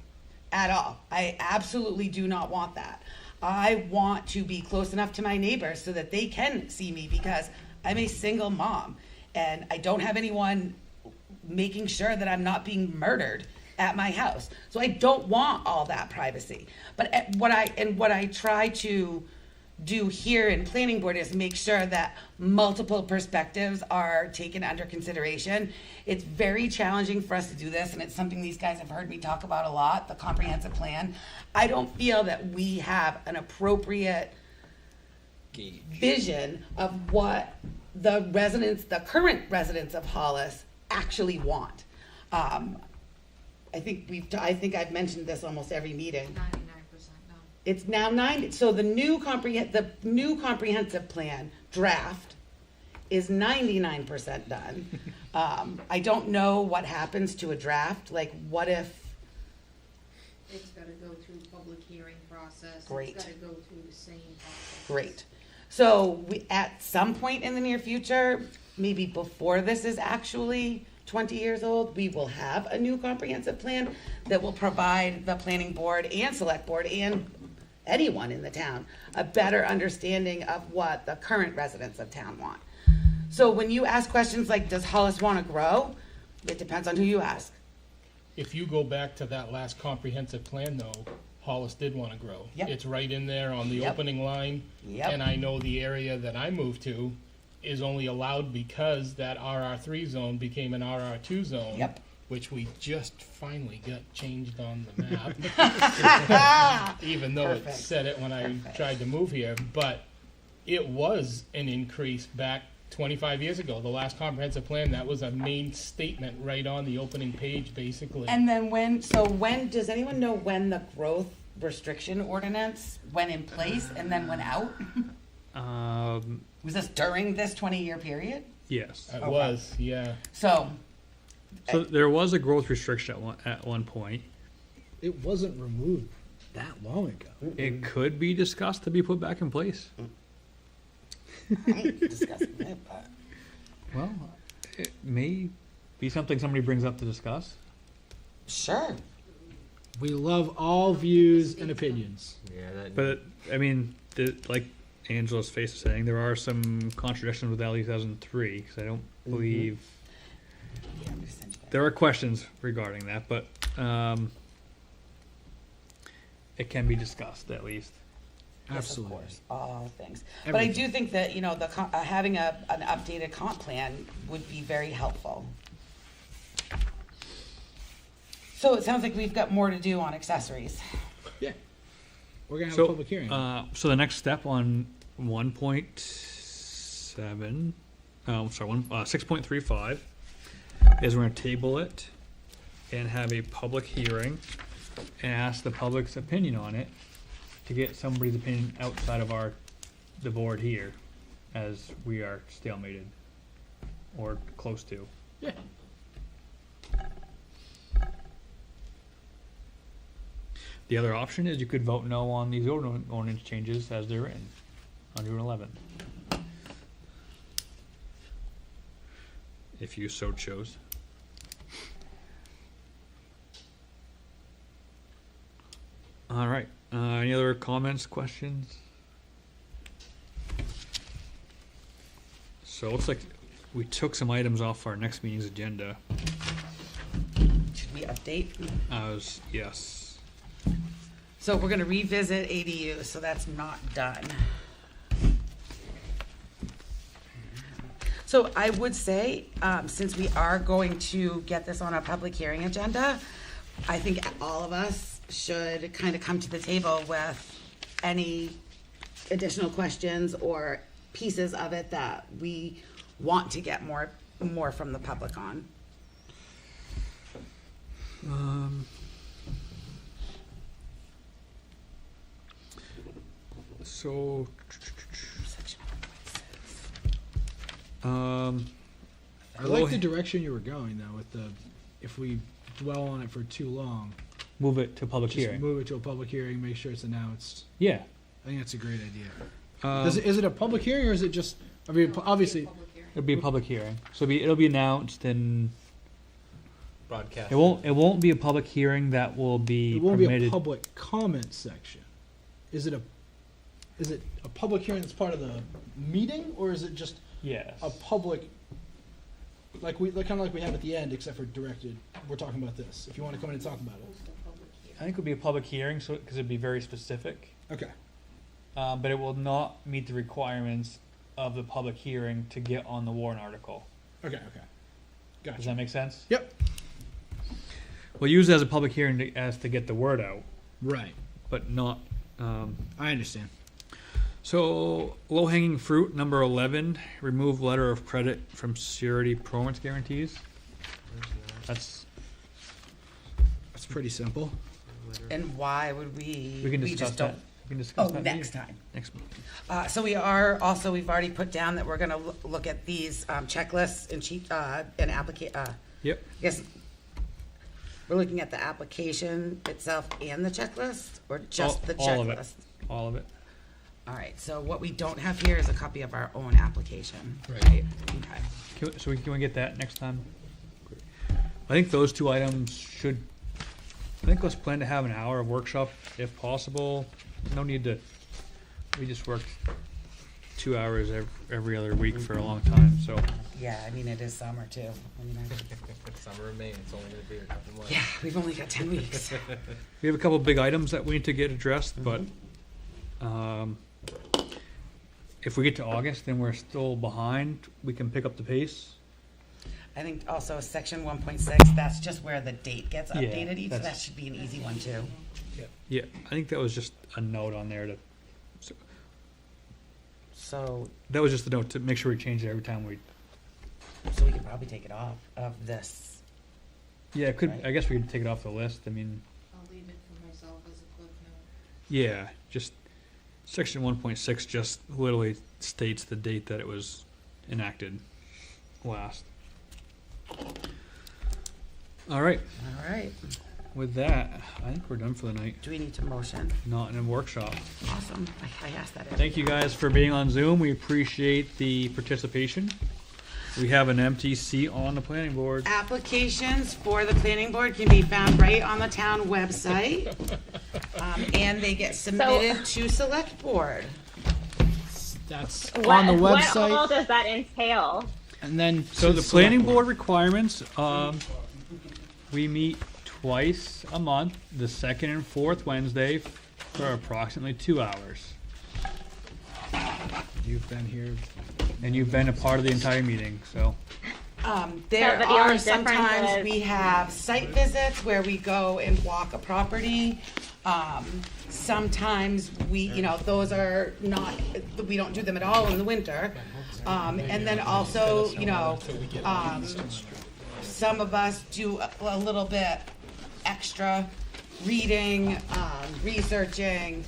at all. I absolutely do not want that. I want to be close enough to my neighbors so that they can see me, because I'm a single mom and I don't have anyone making sure that I'm not being murdered at my house. So I don't want all that privacy. But what I try to do here in planning board is make sure that multiple perspectives are taken under consideration. It's very challenging for us to do this, and it's something these guys have heard me talk about a lot, the comprehensive plan. I don't feel that we have an appropriate vision of what the residents, the current residents of Hollis actually want. I think I've mentioned this almost every meeting.
99% no.
It's now 90, so the new comprehensive plan draft is 99% done. I don't know what happens to a draft, like what if,
It's gotta go through public hearing process.
Great.
It's gotta go through the same process.
great. So we, at some point in the near future, maybe before this is actually 20 years old, we will have a new comprehensive plan that will provide the planning board and select board and anyone in the town a better understanding of what the current residents of town want. So when you ask questions like, does Hollis want to grow? It depends on who you ask.
If you go back to that last comprehensive plan though, Hollis did want to grow.
Yep.
It's right in there on the
Yep.
opening line.
Yep.
And I know the area that I moved to is only allowed because that RR3 zone became an RR2 zone.
Yep.
Which we just finally got changed on the map. Even though it
Perfect.
said it when I
Perfect.
tried to move here, but it was an increase back 25 years ago. The last comprehensive plan, that was a main statement right on the opening page, basically.
And then does anyone know when the growth restriction ordinance went in place and then went out? Was this during this 20-year period?
Yes.
It was, yeah.
So,
So there was a growth restriction at one point.
It wasn't removed that long ago.
It could be discussed to be put back in place.
I ain't discussing it, but
Well, it may be something somebody brings up to discuss.
sure.
We love all views and opinions.
Yeah, that,
But I mean, like Angela's face is saying, there are some contradictions with LE 2003 because I don't believe
Yeah, I'm gonna send you that.
there are questions regarding that, but it can be discussed at least.
Yes,
Absolutely.
of course, all things. But I
Everything.
do think that, having an updated comp plan would be very helpful. So it sounds like we've got more to do on accessories.
Yeah. We're gonna have
So,
a public hearing.
So the next step on 1.7, 6.35 is we're going to table it and have a public hearing and ask the public's opinion on it to get somebody's opinion outside of the board here, as we are stalemated or close to.
Yeah.
The other option is you could vote no on these ordinance changes as they're written on June 11th. If you so chose. All right. Any other comments, questions? So it looks like we took some items off our next meeting's agenda.
Should we update?
Yes.
So we're gonna revisit ADU, so that's not done. So I would say, since we are going to get this on a public hearing agenda, I think all of us should kind of come to the table with any additional questions or pieces of it that we want to get more from the public on.
So,
I
well,
like the direction you were going though. With if we dwell on it for too long,
move it to public
just
hearing.
move it to a public hearing. Make sure it's announced.
Yeah.
I think that's a great idea.
Um,
Is it a public hearing or is it just? I mean, obviously,
Public hearing.
It'll be a public hearing, so it'll be announced, and
broadcast.
it won't be a public hearing that will be
it won't be
permitted.
a public comment section. Is it a public hearing that's part of the meeting, or is it just
Yes.
a public? Like kind of like we have at the end, except for directed. We're talking about this. If you want to come in and talk about it.
I think it would be a public hearing, so because it'd be very specific.
Okay.
but it will not meet the requirements of the public hearing to get on the warrant article.
Okay.
Does
Gotcha.
that make sense?
Yep.
We'll use it as a public hearing to get the word out,
Right.
but not.
I understand.
So, low-hanging fruit, number 11, remove letter of credit from surety performance guarantees. That's,
It's pretty simple.
And why would we?
we can
just
discuss
don't.
that. We can discuss
Oh,
that
next
meeting.
time.
Next meeting.
So we are also, we've already put down that we're gonna look at these checklists and
Yep.
yes. We're looking at the application itself and the checklist, or just the
all of it.
checklist?
All of it.
All right, so what we don't have here is a copy of our own application.
Right.
Okay.
Can we get that next time? I think those two items should, I think let's plan to have an hour of workshop if possible. No need to, we just worked 2 hours every other week for a long time, so.
Yeah, I mean, it is summer too. I mean,
Summer of Maine, it's only gonna be a couple months.
yeah, we've only got 10 weeks.
We have a couple big items that we need to get addressed, but, if we get to August and we're still behind, we can pick up the pace.
I think also section 1.6, that's just where the date gets
Yeah,
updated each, so that
that's-
should be an easy one too.
Yeah, I think that was just a note on there
So,
that was just a note to make sure we change it every time we,
so we could probably take it off of this.
yeah, it could,
Right.
I guess we could take it off the list, I mean,
I'll leave it for myself as a cliff note.
yeah, just, section 1.6 just literally states the date that it was enacted last. All right,
All right,
with that, I think we're done for the night,
do we need to motion?
not in a workshop.
Awesome, I asked that.
Thank you guys for being on Zoom. We appreciate the participation. We have an empty seat on the planning board.
Applications for the planning board can be found right on the town website. And they get submitted to select board.
That's
What,
on the
what
website,
all does that entail?
and then
So
to
the
select
planning board requirements, we meet twice a month, the second and fourth Wednesday for approximately 2 hours.
You've been here.
And you've been a part of the entire meeting, so.
There
but the only
are
difference
sometimes
is-
we have site visits where we go and walk a property. Sometimes we, those are not, we don't do them at all in the winter. And then also, some of us do a little bit extra reading, researching,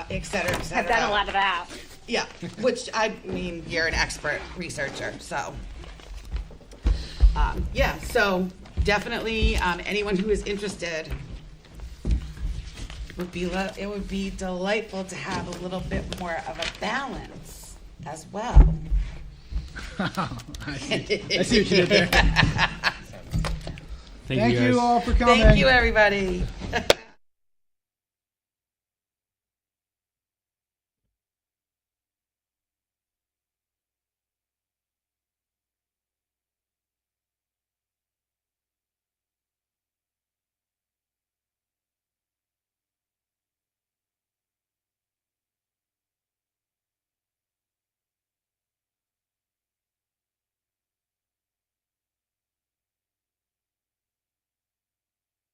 et cetera, et cetera.
I've done a lot of that.
Yeah, which I mean, you're an expert researcher, so. Yeah, so definitely, anyone who is interested it would be delightful to have a little bit more of a balance as well.
I see what you did there.
Thank
Thank
you
you
guys.
all for coming.
Thank you, everybody.